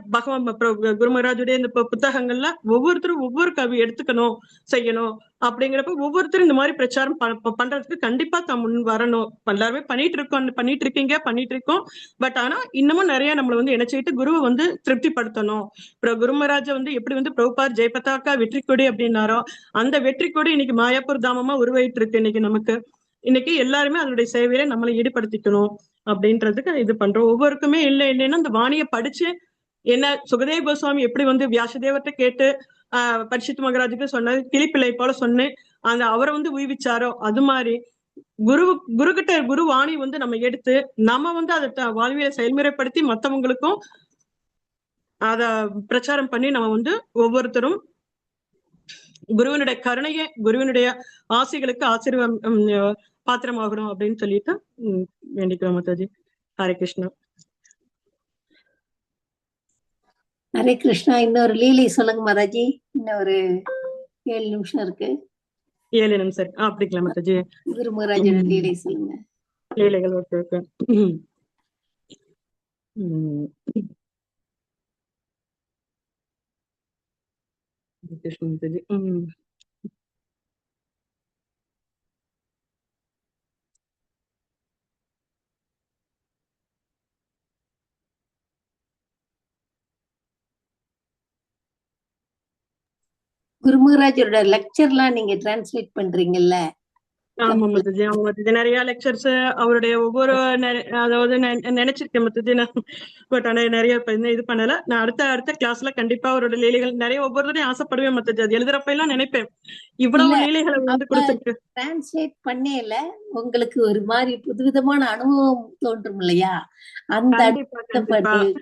C: குருமகராஜுடைய இந்த புத்தகங்கள்ல ஒவ்வொருத்தரும் ஒவ்வொரு கவி எடுத்துக்கணும், செய்யணும். அப்படிங்கிறப்ப ஒவ்வொருத்தரும் இந்த மாதிரி பிரச்சாரம் பண்றதுக்கு கண்டிப்பா முன் வரணும். எல்லாருமே பண்ணிட்டு இருக்கோம். பட் ஆனா இன்னமும் நிறைய நம்மளை வந்து இணைச்சிட்டு குருவை வந்து திருப்திப்படுத்தணும். அப்புறம் குருமகராஜ வந்து எப்படி வந்து பிரபுபாத் ஜெயபதாக்கா வெற்றி கொடி அப்படின்னாரோ அந்த வெற்றி கொடி இன்னைக்கு மாயாப்பூர் தாமமா உருவாயிட்டு இருக்கு. இன்னைக்கு எல்லாருமே அதனுடைய சேவையில நம்மளை ஈடுபடுத்திக்கணும் அப்படின்றதுக்கு இது பண்றோம். ஒவ்வொருக்குமே இல்லைன்னா அந்த வாணியை படிச்சு என்ன சுகதேவ கோஸ்வாமி எப்படி வந்து வியாசதேவர்கிட்ட கேட்டு பரிஷித் மகராஜுக்கு சொன்னது கிளிப்பிள்ளை போல சொன்னு அவரை வந்து உய்விச்சாரோ, அது மாதிரி குரு வாணி வந்து நம்ம எடுத்து நம்ம வந்து அதை வாழ்வியலை செயல்முறைப்படுத்தி மற்றவங்களுக்கும் அத பிரச்சாரம் பண்ணி நம்ம வந்து ஒவ்வொருத்தரும் குருவனுடைய கருணையை, குருவனுடைய ஆசைகளுக்கு ஆசீர்வாதம் பாத்திரமாகணும் அப்படின்னு சொல்லிட்டு வேண்டிக்கிறோம் மாதாஜி. ஹரே கிருஷ்ணா.
B: ஹரே கிருஷ்ணா. இன்னொரு லீலை சொல்லுங்க மாதாஜி. இன்னும் ஒரு 7 நிமிஷம் இருக்கு.
C: 7 நிமிஷம் அப்படிங்களா மாதாஜி?
B: குரு மகாராஜோட லீலை சொல்லுங்க.
C: லீலைகள் ஓகே ஓகே. உம் கிருஷ்ண மாதாஜி.
B: குரு மகாராஜோட லெக்சர்லாம் நீங்க டிரான்ஸ்லேட் பண்றீங்கல்ல?
C: ஆமா மத்தஜி, ஆமா மத்தஜி. நிறைய லெக்சர்ஸ் அவருடைய ஒவ்வொரு அதாவது நினைச்சிருக்கேன் மத்தஜி நான். பட் ஆனா நிறைய இப்ப இது பண்ணல. நான் அடுத்த கிளாஸ்ல கண்டிப்பா அவரோட லீலைகள் நிறைய ஒவ்வொருத்தரையும் ஆசைப்படுவேன் மத்தஜி. அது எழுதுறப்ப எல்லாம் நினைப்பேன் இவ்வளவு லீலைகளை வந்து கொடுத்துருக்கு.
B: டிரான்ஸ்லேட் பண்ணேல உங்களுக்கு ஒரு மாதிரி புதுவிதமான அனுபவம் தோன்றும் இல்லையா? அந்த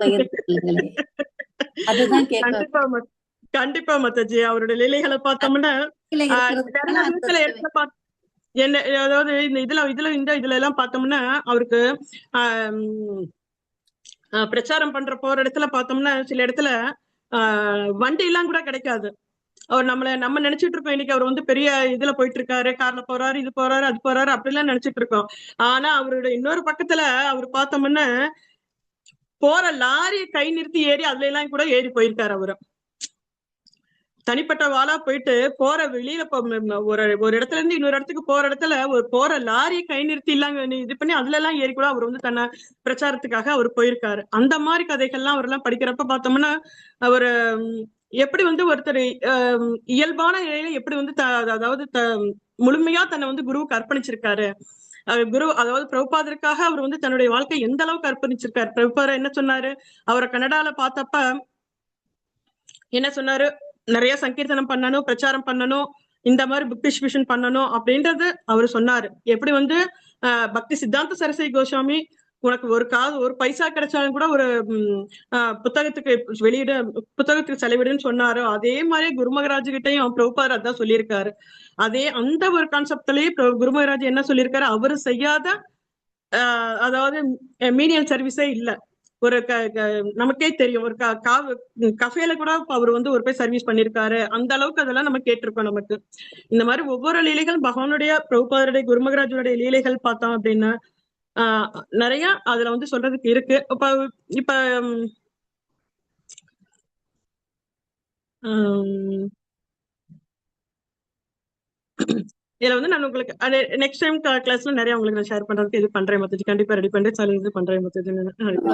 B: பகிர்ந்துங்களே, அதுதான் கேட்க.
C: கண்டிப்பா மத்தஜி. அவரோட லீலைகளை பார்த்தோம்னா என்ன, அதாவது இதுல எல்லாம் பார்த்தோம்னா அவருக்கு பிரச்சாரம் பண்ற போற இடத்துல பார்த்தோம்னா சில இடத்துல வண்டி எல்லாம் கூட கிடைக்காது. அவர் நம்ம நினைச்சிட்டு இருக்கோம் இன்னைக்கு அவர் வந்து பெரிய இதுல போயிட்டு இருக்காரு, கார்ல போறாரு, இது போறாரு, அது போறாரு, அப்படிலாம் நினைச்சிட்டு இருக்கோம். ஆனா அவரோட இன்னொரு பக்கத்துல அவர் பார்த்தோம்னா போற லாரியை கை நிறுத்தி ஏறி அதுல எல்லாம் கூட ஏறி போயிருக்காரு. அவரு தனிப்பட்ட வாளா போயிட்டு போற வெளியில ஒரு இடத்துல இருந்து இன்னொரு இடத்துக்கு போற இடத்துல ஒரு போற லாரியை கை நிறுத்தி இல்லாம இது பண்ணி அதுல எல்லாம் ஏறி கூட அவர் வந்து தன்னை பிரச்சாரத்துக்காக அவர் போயிருக்காரு. அந்த மாதிரி கதைகள்லாம் அவர் எல்லாம் படிக்கிறப்ப பார்த்தோம்னா அவர் எப்படி வந்து ஒருத்தர் இயல்பான நிலையில எப்படி வந்து அதாவது முழுமையா தன்னை வந்து குருவுக்கு அர்ப்பணிச்சிருக்காரு. குரு அதாவது பிரபுபாதருக்காக அவர் வந்து தன்னுடைய வாழ்க்கை எந்த அளவுக்கு அர்ப்பணிச்சிருக்காரு. பிரபுபாதர் என்ன சொன்னாரு, அவரை கனடால பார்த்தப்ப என்ன சொன்னாரு, நிறைய சங்கீர்த்தனம் பண்ணணும், பிரச்சாரம் பண்ணணும், இந்த மாதிரி புக் டிஸ்ட்ரிபியூஷன் பண்ணணும் அப்படின்றது அவரு சொன்னாரு. எப்படி வந்து பக்தி சித்தாந்த சரஸ்வதி கோஸ்வாமி உனக்கு ஒரு பைசா கிடைச்சாலும் கூட ஒரு புத்தகத்துக்கு செலவிடுன்னு சொன்னாரோ, அதே மாதிரி குரு மகாராஜ் கிட்டையும் பிரபுபாதர் அதான் சொல்லியிருக்காரு. அந்த ஒரு கான்செப்ட்லயே குரு மகாராஜ் என்ன சொல்லியிருக்காரு, அவரு செய்யாத அதாவது மீடியம் சர்வீஸே இல்ல. ஒரு நமக்கே தெரியும், ஒரு கஃபேல கூட அவர் வந்து ஒரு போய் சர்வீஸ் பண்ணிருக்காரு. அந்த அளவுக்கு அதெல்லாம் நம்ம கேட்டிருக்கோம். நமக்கு இந்த மாதிரி ஒவ்வொரு லீலைகள் பகவானுடைய பிரபுபாதருடைய குரு மகாராஜுடைய லீலைகள் பார்த்தோம் அப்படின்னா நிறைய அதுல வந்து சொல்றதுக்கு இருக்கு. இப்ப இதுல வந்து நான் உங்களுக்கு நெக்ஸ்ட் டைம் கிளாஸ்ல நிறைய உங்களுக்கு நான் ஷேர் பண்றதுக்கு இது பண்றேன் மத்தஜி. கண்டிப்பா ரெடி பண்ணி சேலஞ்ச் பண்றேன் மத்தஜி.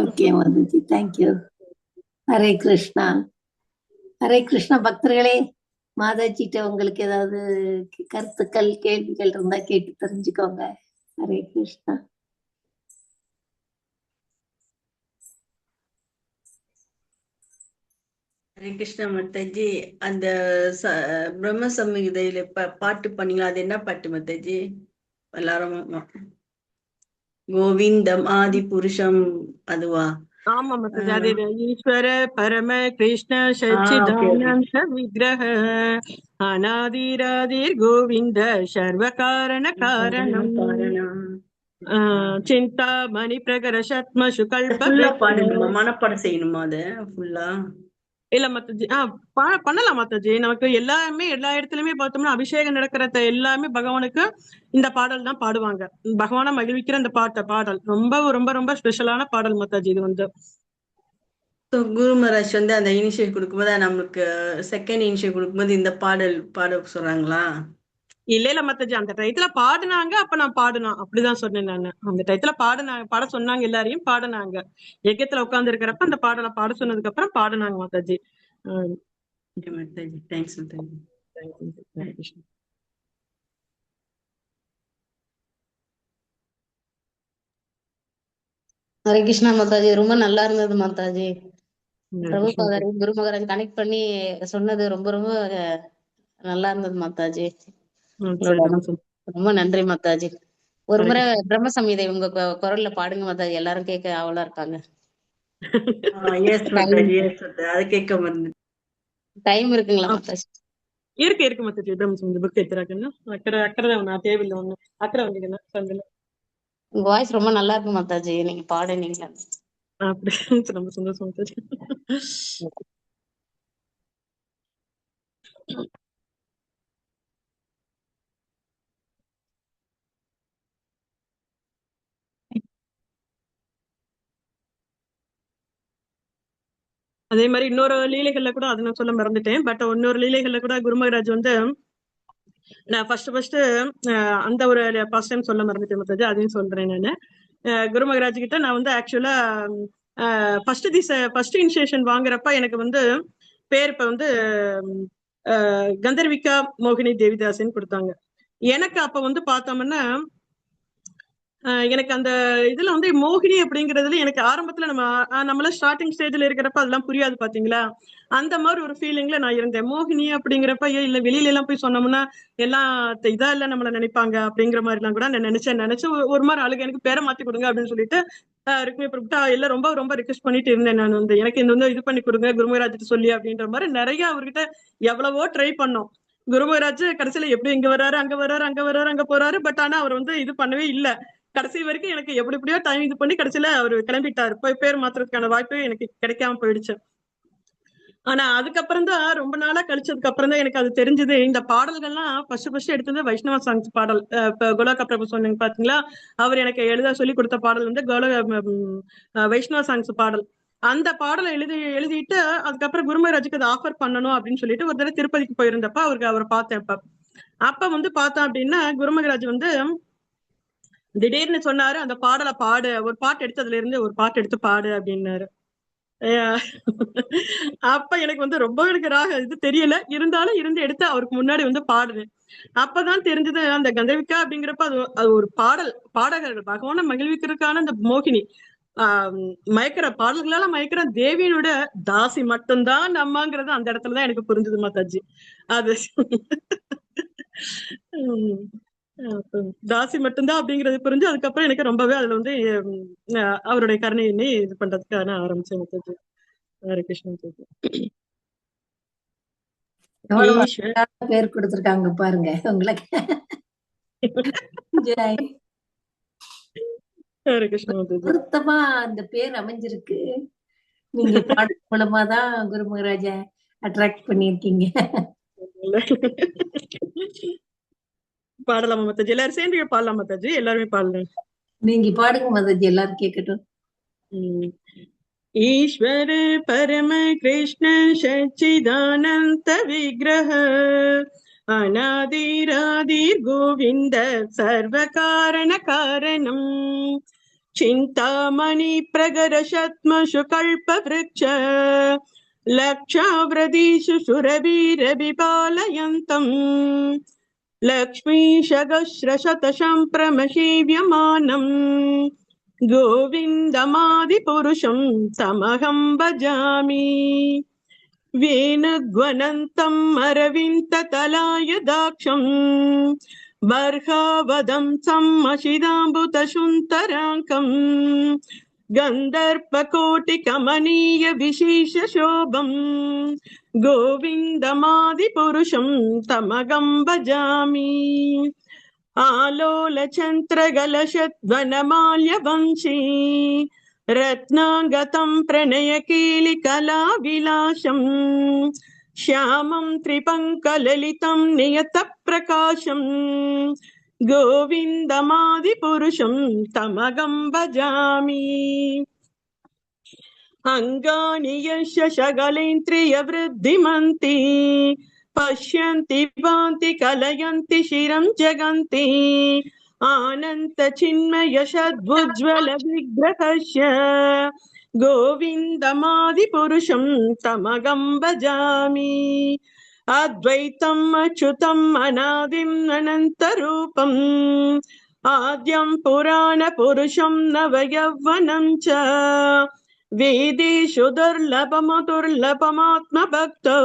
B: ஓகே மதஜி, தேங்க்யூ. ஹரே கிருஷ்ணா. ஹரே கிருஷ்ணா. பக்தர்களே, மாதாஜிட்ட உங்களுக்கு ஏதாவது கருத்துக்கள் கேள்விகள் இருந்தா கேட்டு தெரிஞ்சுக்கோங்க. ஹரே கிருஷ்ணா.
F: ஹரே கிருஷ்ணா மத்தாஜி. அந்த பிரம்ம சம்ஹிதையில பாட்டு பண்ணீங்களா, அது என்ன பாட்டு மத்தாஜி? எல்லாரும் கோவிந்தம் ஆதி புருஷம் அதுவா?
C: ஆமா மத்தாஜி, அது ஈஸ்வர பரம கிருஷ்ண சச்சிதானந்த விக்கிரக அநாதிராதிர் கோவிந்த சர்வ காரண காரணம் சிந்தா மணி பிரகர சத்மசு கல்ப
F: மனப்பாடம் செய்யணுமா அது ஃபுல்லா?
C: இல்ல மத்தாஜி, பண்ணலாம் மத்தாஜி. நமக்கு எல்லாமே எல்லா இடத்துலயுமே பார்த்தோம்னா அபிஷேகம் நடக்கிற எல்லாமே பகவானுக்கு இந்த பாடல் தான் பாடுவாங்க. பகவானை மகிழ்விக்கிற அந்த பாடல் ரொம்ப ரொம்ப ரொம்ப ஸ்பெஷலான பாடல் மத்தாஜி. இது வந்து
F: குரு மகாராஜ் வந்து அந்த இனிஷியல் கொடுக்கும்போது நம்மளுக்கு செகண்ட் இனிஷியல் கொடுக்கும்போது இந்த பாடல் பாட சொல்றாங்களா?
C: இல்ல மத்தாஜி, அந்த டயத்துல பாடுனாங்க, அப்ப நான் பாடுனோம் அப்படிதான் சொன்னேன் நானு. அந்த டயத்துல பாட சொன்னாங்க, எல்லாரையும் பாடுனாங்க. யஜ்யத்துல உட்கார்ந்து இருக்கிறப்ப அந்த பாடலை பாட சொன்னதுக்கு அப்புறம் பாடுனாங்க மாதாஜி.
F: தேங்க்ஸ்.
G: ஹரே கிருஷ்ணா மாதாஜி. ரொம்ப நல்லா இருந்தது மாதாஜி. பிரபுபாதர் குரு மகாராஜ் கனெக்ட் பண்ணி சொன்னது ரொம்ப ரொம்ப நல்லா இருந்தது மாதாஜி. ரொம்ப நன்றி மாதாஜி. ஒரு முறை பிரம்ம சம்ஹிதை உங்க குரல்ல பாடுங்க மாதாஜி, எல்லாரும் கேட்க ஆவலா இருக்காங்க. டைம் இருக்குங்களா மாதாஜி?
C: இருக்கு மாதாஜி. பிரம்ம சம்ஹிதை புக் எடுத்துறாங்கன்னா அக்கறை நான் தேவையில்லை ஒண்ணு அக்கறை வந்தீங்கன்னா சந்தில.
G: உங்க வாய்ஸ் ரொம்ப நல்லா இருக்கு மாதாஜி, நீங்க பாடுனீங்க.
C: அப்படி ரொம்ப சந்தோஷம் மாதாஜி. அதே மாதிரி இன்னொரு லீலைகள்ல கூட அதை நான் சொல்ல மறந்துட்டேன். பட் இன்னொரு லீலைகள்ல கூட குருமகராஜ் வந்து நான் ஃபர்ஸ்ட் அந்த ஒரு ஃபர்ஸ்ட் டைம் சொல்ல மறந்துட்டேன் மத்தாஜி, அதையும் சொல்றேன் நானு. குருமகராஜ் கிட்ட நான் வந்து ஆக்சுவலா ஃபர்ஸ்ட் இனிஷியேஷன் வாங்குறப்ப எனக்கு வந்து பேர் இப்ப வந்து கந்தர்விகா மோகினி தேவிதாசன் கொடுத்தாங்க. எனக்கு அப்ப வந்து பார்த்தோம்னா எனக்கு அந்த இதுல வந்து மோகினி அப்படிங்கறதுல எனக்கு ஆரம்பத்துல நம்மள ஸ்டார்டிங் ஸ்டேஜ்ல இருக்கிறப்ப அதெல்லாம் புரியாது பாத்தீங்களா. அந்த மாதிரி ஒரு ஃபீலிங்ல நான் இருந்தேன். மோகினி அப்படிங்கிறப்ப இல்ல வெளியில எல்லாம் போய் சொன்னோம்னா எல்லாம் இதா இல்ல நம்மள நினைப்பாங்க அப்படிங்கிற மாதிரி எல்லாம் கூட நான் நினைச்சு ஒரு மாதிரி அழுக எனக்கு பேரை மாத்தி கொடுங்க அப்படின்னு சொல்லிட்டு ருக்மி பிரபுட்டா எல்லாம் ரொம்ப ரொம்ப ரிக்வெஸ்ட் பண்ணிட்டு இருந்தேன். நான் வந்து எனக்கு இந்த வந்து இது பண்ணி கொடுங்க குருமகராஜ் சொல்லி அப்படின்ற மாதிரி நிறைய அவர்கிட்ட எவ்வளவோ ட்ரை பண்ணோம். குருமகராஜ் கடைசியில எப்படி இங்க வர்றாரு அங்க போறாரு. பட் ஆனா அவர் வந்து இது பண்ணவே இல்லை. கடைசி வரைக்கும் எனக்கு எப்படியோ டைம் இது பண்ணி கடைசியில அவர் கிளம்பிட்டாரு. போய் பேர் மாத்துறதுக்கான வாய்ப்பு எனக்கு கிடைக்காம போயிடுச்சு. ஆனா அதுக்கப்புறம் தான் ரொம்ப நாளா கழிச்சதுக்கு அப்புறம் தான் எனக்கு அது தெரிஞ்சது. இந்த பாடல்கள்லாம் ஃபர்ஸ்ட் எடுத்தது வைஷ்ணவ சாங்ஸ் பாடல். இப்ப கோலோகா பிரபு சொன்னீங்க பாத்தீங்களா, அவர் எனக்கு எழுத சொல்லி கொடுத்த பாடல் வந்து வைஷ்ணவ சாங்ஸ் பாடல். அந்த பாடலை எழுதிட்டு அதுக்கப்புறம் குருமகராஜுக்கு அதை ஆஃபர் பண்ணணும் அப்படின்னு சொல்லிட்டு ஒரு தடவை திருப்பதிக்கு போயிருந்தப்ப அவரை பார்த்தேன். அப்ப வந்து பார்த்தோம் அப்படின்னா குருமகராஜ் வந்து திடீர்னு சொன்னாரு, அந்த பாடலை பாடு, ஒரு பாட்டு எடுத்ததுல இருந்து ஒரு பாட்டு எடுத்து பாடு அப்படின்னாரு. அப்ப எனக்கு வந்து ரொம்ப எனக்கு இது தெரியல, இருந்தாலும் இருந்து எடுத்து அவருக்கு முன்னாடி வந்து பாடுறேன். அப்பதான் தெரிஞ்சது அந்த கந்தர்விகா அப்படிங்கிறப்ப அது ஒரு பாடகர்கள் பகவான மகிழ்விக்கிறதுக்கான அந்த மோகினி மயக்கிற பாடல்களால மயக்கிற தேவியனோட தாசி மட்டும்தான் நம்மங்கிறது அந்த இடத்துலதான் எனக்கு புரிஞ்சது மாதாஜி. அது தாசி மட்டும்தான் அப்படிங்கறது புரிஞ்சு அதுக்கப்புறம் எனக்கு ரொம்பவே அதுல வந்து அவருடைய கருணை எண்ணி இது பண்றதுக்கான ஆரம்பிச்சேன் மாதாஜி. ஹரே கிருஷ்ணா மாதாஜி.
B: பேர் கொடுத்திருக்காங்க பாருங்க உங்களுக்கு.
C: ஹரே கிருஷ்ணா மாதாஜி.
B: பொருத்தமா அந்த பேர் அமைஞ்சிருக்கு. நீங்க பாடல் மூலமாதான் குருமகராஜ அட்ராக்ட் பண்ணிருக்கீங்க.
C: பாடலாமா மாதாஜி? எல்லாரும் சேர்ந்து பாடலாம் மாதாஜி, எல்லாருமே பாடலாம்.
B: நீங்க பாடுங்க மாதாஜி, எல்லாரும் கேட்கட்டும்.
C: ईश्वर परम कृष्ण सच्चिदानंद विग्रह अनादिरादिर् गोविंद सर्व कारण कारणम चिंतामणि प्रगर शत्मशु कल्प वृक्ष लक्षावृदिषु सुरवीर विपालयन्तम् लक्ष्मीशगस्रशतशं प्रमशीव्यमानम् गोविन्दमादिपुरुषं तमहं भजामि वेणुध्वनन्तम् अरविन्दतलायदाक्षम् बर्हावदंसम् अशिदाम्बुतशुन्तराङ्कम् गन्धर्पकोटिकमनीय विशेषशोभम् गोविन्दमादिपुरुषं तमहं भजामि आलोलचन्द्रगलशद्वनमाल्यवंशी रत्नागतं प्रणयकेलिकलाविलासम् श्यामं त्रिपङ्कललितं नियतप्रकाशम् गोविन्दमादिपुरुषं तमहं भजामि अङ्गानि यस्य शकलेन्द्रियवृद्धिमन्ति पश्यन्ति भान्ति कलयन्ति शिरं जगन्ति आनन्द चिन्मय सद्वज्ज्वल विग्रहस्य गोविन्दमादिपुरुषं तमहं भजामि अद्वैतम् अच्युतम् अनादिम् अनन्तरूपम् आद्यं पुराणपुरुषं नवयौवनं च वेदेषु दुर्लभमदुर्लभमात्मभक्तो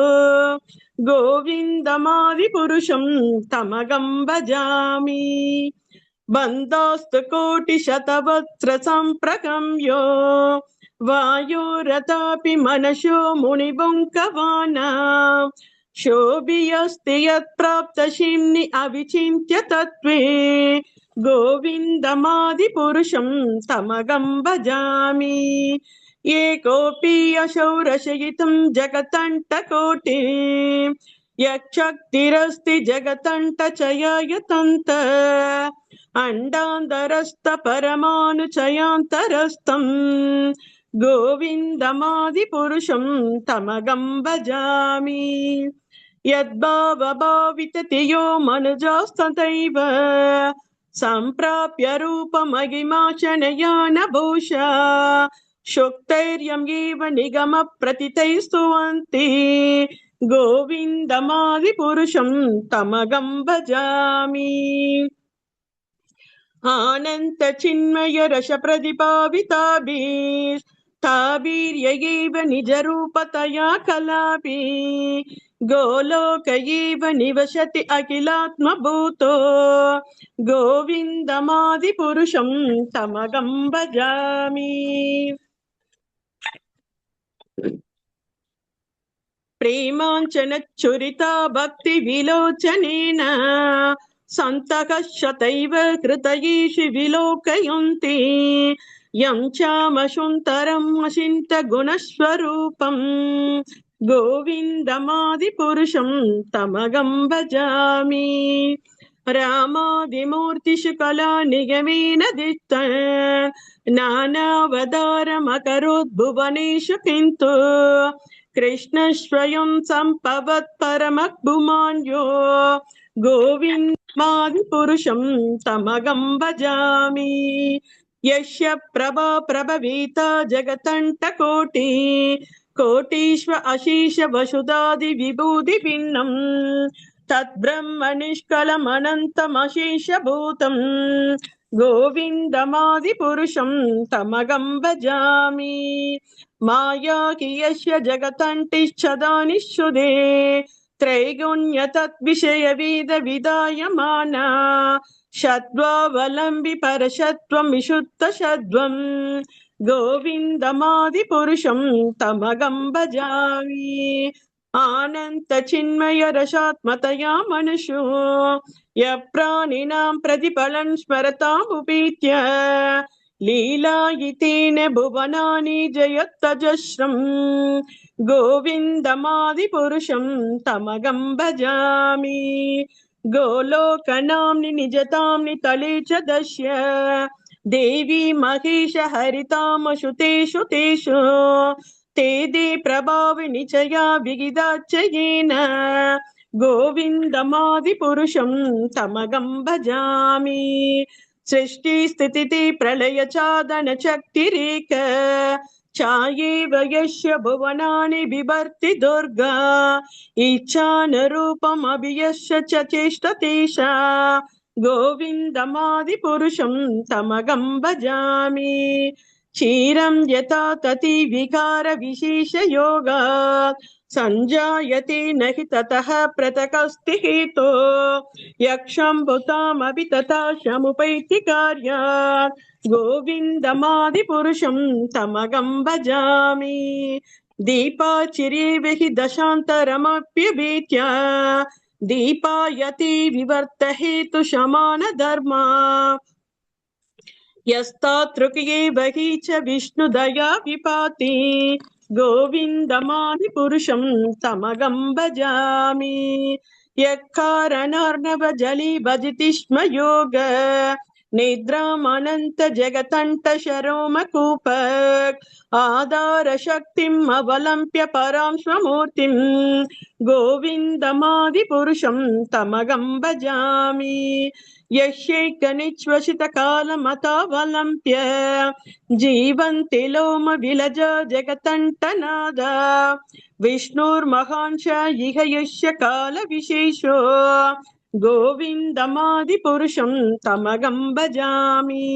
C: गोविन्दमादिपुरुषं तमहं भजामि बन्धोस्तु कोटिशतवत्सरसम्प्रकम्यो वायुरथापि मनसो मुनिबुङ्कवाना शोभियस्ति यत्प्राप्तशिम्नि अविचिन्त्य तत्त्वे गोविन्दमादिपुरुषं तमहं भजामि एकोऽपि असौ रचयितुं जगतण्टकोटि यच्छक्तिरस्ति जगतन्तचयायतन्त अण्डान्तरस्थ परमाणुचयान्तरस्थम् गोविन्दमादिपुरुषं तमगं भजामि। यद्भावभावितति यो मनुजस्तथैव सम्प्राप्य रूपमहिमाशनया न भूषा शुक्तैर्यम् एव निगमप्रतितैः स्तुवन्ति गोविन्दमादिपुरुषं तमगं भजामि। आनन्तचिन्मय रसप्रतिपाविताभिस्ताभिर्यैव निजरूपतया कलापि गोलोक एव निवसति अखिलात्मभूतो गोविन्दमादिपुरुषं तमगं भजामि। प्रेमाञ्चनच्छुरिता भक्तिविलोचनेन सन्तः शतैव कृतयेषु विलोकयन्ति यं चामशुन्तरम् अचिन्त्यगुणस्वरूपम् गोविन्दमादिपुरुषं तमगं भजामि। रामादिमूर्तिषु कलानिगमेन दिष्टं नानावतारमकरोत् भुवनेषु किन्तु कृष्णस्वयं सम्भवत् परमपुमान्यो गोविन्दमादिपुरुषं तमगं भजामि। यस्य प्रभा प्रभवीता जगतन्तकोटि कोटीश्व अशीष वसुधादि विभूति भिन्नं तद्ब्रह्म निष्कलमनन्तमशेष भूतं गोविन्दमादिपुरुषं तमगं भजामि। माया कियस्य जगतन्तिच्छदानिश्चुदे त्रैगुण्य तद्विषयविद विदायमाना षड्वावलम्बि परषत्वं विशुद्धषड्वं गोविन्दमादिपुरुषं तमगं भजामि। आनन्तचिन्मय रसात्मतया मनुषो यः प्राणिनां प्रतिफलं स्मरतामुपीत्य लीलायितेन भुवनानि जयत्तजस्रं गोविन्दमादिपुरुषं तमगं भजामि। गोलोकनाम्नि निजताम्नि तले च दश्य देवी महेश हरितामशु तेषु तेषु ते दे प्रभाविनिचया विगिदाच्चयेन गोविन्दमादिपुरुषं तमगं भजामि। सृष्टिस्थितिः प्रलयचादन शक्तिरेक चायेव यस्य भुवनानि बिभर्ति दुर्गा इच्छानुरूपमभियस्य च चेष्टतेषा गोविन्दमादिपुरुषं तमगं भजामि। क्षीरं यथा तति विकार विशेषयोगा संजायते न हि ततः पृथक्स्ति हेतो यक्षम्भुतामपि तथा समुपैति कार्यात् गोविन्दमादिपुरुषं तमगं भजामि। दीपाचिरेव हि दशान्तरमप्यभीत्य दीपायति विवर्तहेतु समान धर्मा यस्तातृकये बहि च विष्णुदया विपाति गोविन्दमादिपुरुषं तमगं भजामि। यः कारणार्णव जली भजति स्म योग निद्रामनन्त जगतन्त शरोमकूप आधार शक्तिम् अवलम्प्य परां स्वमूर्तिं गोविन्दमादिपुरुषं तमगं भजामि। यस्यैकनिश्वसितकालमतावलम्प्य जीवन्ति लोम विलज जगतन्तनाद विष्णुर्महान् च इह यस्य कालविशेषो गोविन्दमादिपुरुषं तमगं भजामि।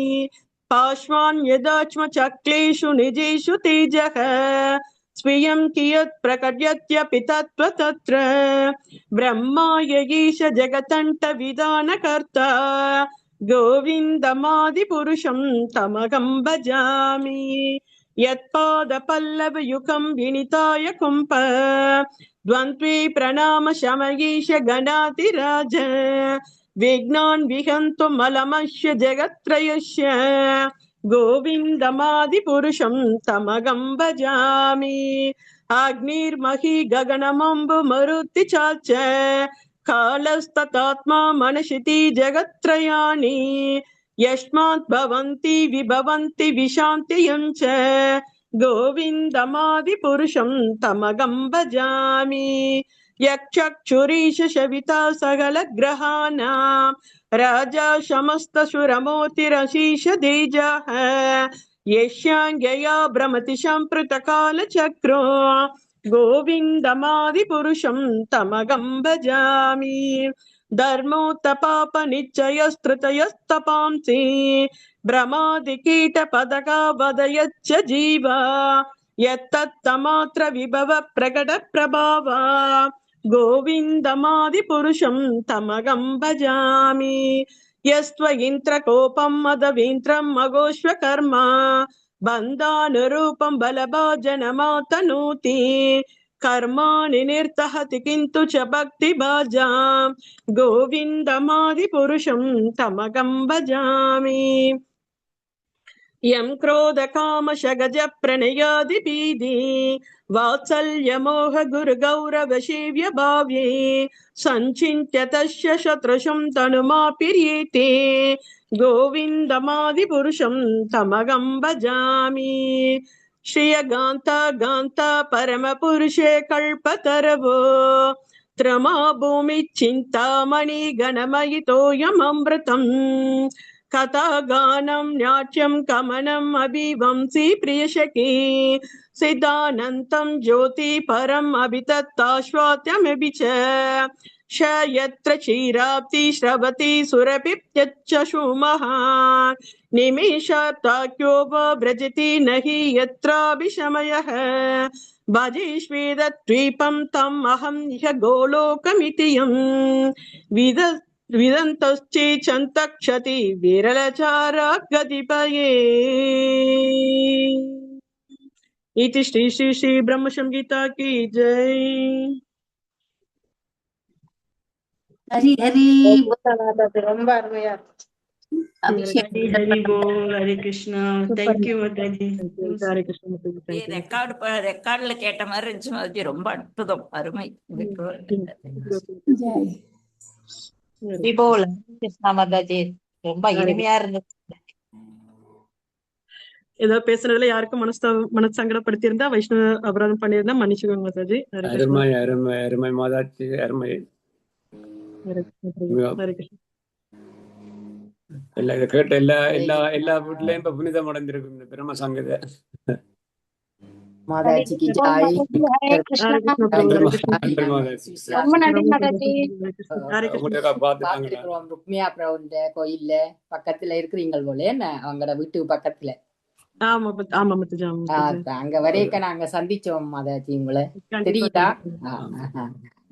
C: पार्श्वान् यदाच्मचक्लेषु निजेषु तेजः स्वीयं कियत् प्रकटयत्यपि तत्र तत्र ब्रह्मा यगीश जगतन्त विधानकर्ता गोविन्दमादिपुरुषं तमगं भजामि। यत्पादपल्लवयुगं विनिताय कुम्भ द्वन्द्वे प्रणाम शमयीश गणातिराज विघ्नान् विहन्तु मलमस्य जगत्त्रयस्य गोविन्दमादिपुरुषं तमगं भजामि। अग्निर्मही गगनमम्बु मरुति चाच कालस्ततात्मा मनशिति जगत्त्रयाणि यस्मात् भवन्ति विभवन्ति विशान्तियं च गोविन्दमादिपुरुषं तमगं भजामि यक्षुरीश शविता सकलग्रहाणां राजा समस्तसुरमूर्तिरशीष तेजः यस्याङ्गया भ्रमति सम्प्रतकालचक्रो गोविन्दमादिपुरुषं तमगं भजामि धर्मोत्तपापनिश्चयस्तृतयस्तपांसि भ्रमादिकीटपदका वदयच्च जीवा यत्तत्तमात्र विभव प्रकट प्रभावा गोविन्दमादिपुरुषं तमगं भजामि यस्त्वयिन्त्रकोपं मदवीन्त्रं मघोष्वकर्म बन्धानुरूपं बलभाजनमातनूति कर्माणि निर्तहति किन्तु च भक्तिभाजां गोविन्दमादिपुरुषं तमगं भजामि यं क्रोधकामशगज प्रणयादिभीति वात्सल्यमोह गुरुगौरवसेव्य भाव्ये सञ्चिन्त्य तस्य शत्रुषं तनुमापिर्येते गोविन्दमादिपुरुषं तमगं भजामि श्रियगान्ता गान्ता परमपुरुषे कल्पतरवो त्रमा भूमिचिन्तामणि गणमयितोऽयमृतम् कथागानं नाट्यं कमनम् अभिवंसी प्रियशकी सिद्धानन्तं ज्योति परम् अभितत्ताश्वात्यमपि च यत्र क्षीराब्धि श्रवति सुरभित्यच्चशुमः निमेषार्ताख्यो व्रजति न हि यत्राभिशमयः भजेष्वेदद्वीपं तम् अहं ह्य गोलोकमिति यं विदन्तश्चेच्छन्तक्षति विरलचारा कतिपये इति श्री श्री श्री ब्रह्म संगीता की जय।
B: ஹரி ஹரி
G: ரொம்ப அருமையா இருக்கு.
B: அபிஷேக்
F: ஹரி ஹரி போல் ஹரே கிருஷ்ணா. தேங்க்யூ மாதாஜி.
C: हरे कृष्ण माताजी, thank you.
H: ரெக்கார்ட்ல கேட்ட மாதிரி இருந்துச்சு மாதாஜி. ரொம்ப அற்புதம், அருமை.
B: ஜெய்.
D: விபோல் கிருஷ்ணா மாதாஜி ரொம்ப இனிமையா இருந்தது.
C: ஏதோ பேசுனதுல யாருக்கும் மனசு சங்கடப்படுத்தி இருந்தா வைஷ்ணவ அபராதம் பண்ணியிருந்தா மன்னிச்சுக்கோங்க மாதாஜி. ஹரே கிருஷ்ணா.
I: அருமை அருமை அருமை மாதாஜி, அருமை.
C: ஹரே கிருஷ்ணா. ஹரே கிருஷ்ணா.
I: எல்லா இதை கேட்ட எல்லா வீட்லயும் இப்ப புனிதம் அடைஞ்சிருக்கும் இந்த பிரம்ம சங்கீத.
J: மாதாஜிக்கு ஜாய்.
D: ஹரே கிருஷ்ணா.
C: ஹரே கிருஷ்ணா பிரபு, ஹரே கிருஷ்ணா.
I: நன்றி மாதாஜி.
D: ரொம்ப நன்றி மாதாஜி.
C: ஹரே கிருஷ்ணா.
I: உங்களுக்காக பார்த்துட்டாங்களா?
J: பார்த்திருக்கிறோம் ருக்மியா பிரபுண்ட கோயில்ல பக்கத்துல இருக்கிறீங்க போல என்ன அவங்களோட வீட்டுக்கு பக்கத்துல.
C: ஆமா ஆமா மாதாஜி, ஆமா மாதாஜி.
J: அங்க வரைக்க நாங்க சந்திச்சோம் மாதாஜி உங்களை.
C: கண்டிப்பா,
J: தெரியுதா?
C: கண்டிப்பா.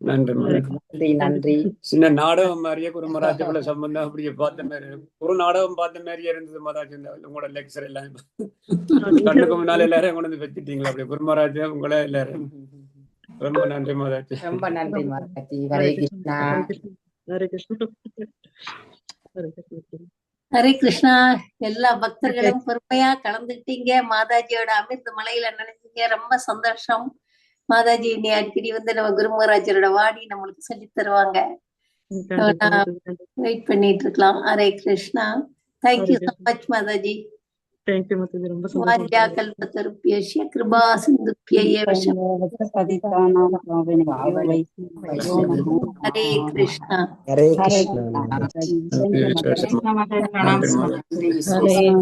I: நன்றி மாதாஜி.
J: நன்றி நன்றி.
I: சின்ன நாடகம் மாதிரியே குருமராஜுக்குள்ள சம்பந்தம் அப்படியே பார்த்த மாதிரி ஒரு நாடகம் பார்த்த மாதிரியே இருந்தது மாதாஜி. உங்களோட லெக்சர் எல்லாம் கண்ணுக்கு முன்னால எல்லாரும் கொண்டு வந்து வச்சுட்டீங்களா அப்படியே குருமராஜ் உங்களே எல்லாரும். ரொம்ப நன்றி மாதாஜி.
J: ரொம்ப நன்றி மாதாஜி. ஹரே கிருஷ்ணா.
C: ஹரே கிருஷ்ணா. ஹரே கிருஷ்ணா.
B: ஹரே கிருஷ்ணா. எல்லா பக்தர்களும் பொறுமையா கலந்துக்கிட்டீங்க. மாதாஜியோட அமிர்த மலையில நினைச்சீங்க. ரொம்ப சந்தோஷம். மாதாஜி இனி அடிக்கடி வந்து நம்ம குருமராஜரோட வாடி நம்மளுக்கு சொல்லி தருவாங்க. வெயிட் பண்ணிட்டு இருக்கலாம். Hare Krishna. Thank you so much Mataji.
C: Thank you Mataji, ரொம்ப சந்தோஷம்.
B: வாரியா கல்பத்தருப்யஸ்ய கிருபா சிந்துப்ய ஏவ ஹரே கிருஷ்ணா.
J: ஹரே கிருஷ்ணா.
F: கிருஷ்ணா மாதாஜி.
I: நன்றி மாதாஜி.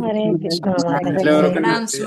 D: ஹரே கிருஷ்ணா.
I: எல்லாருக்கும் நன்றி.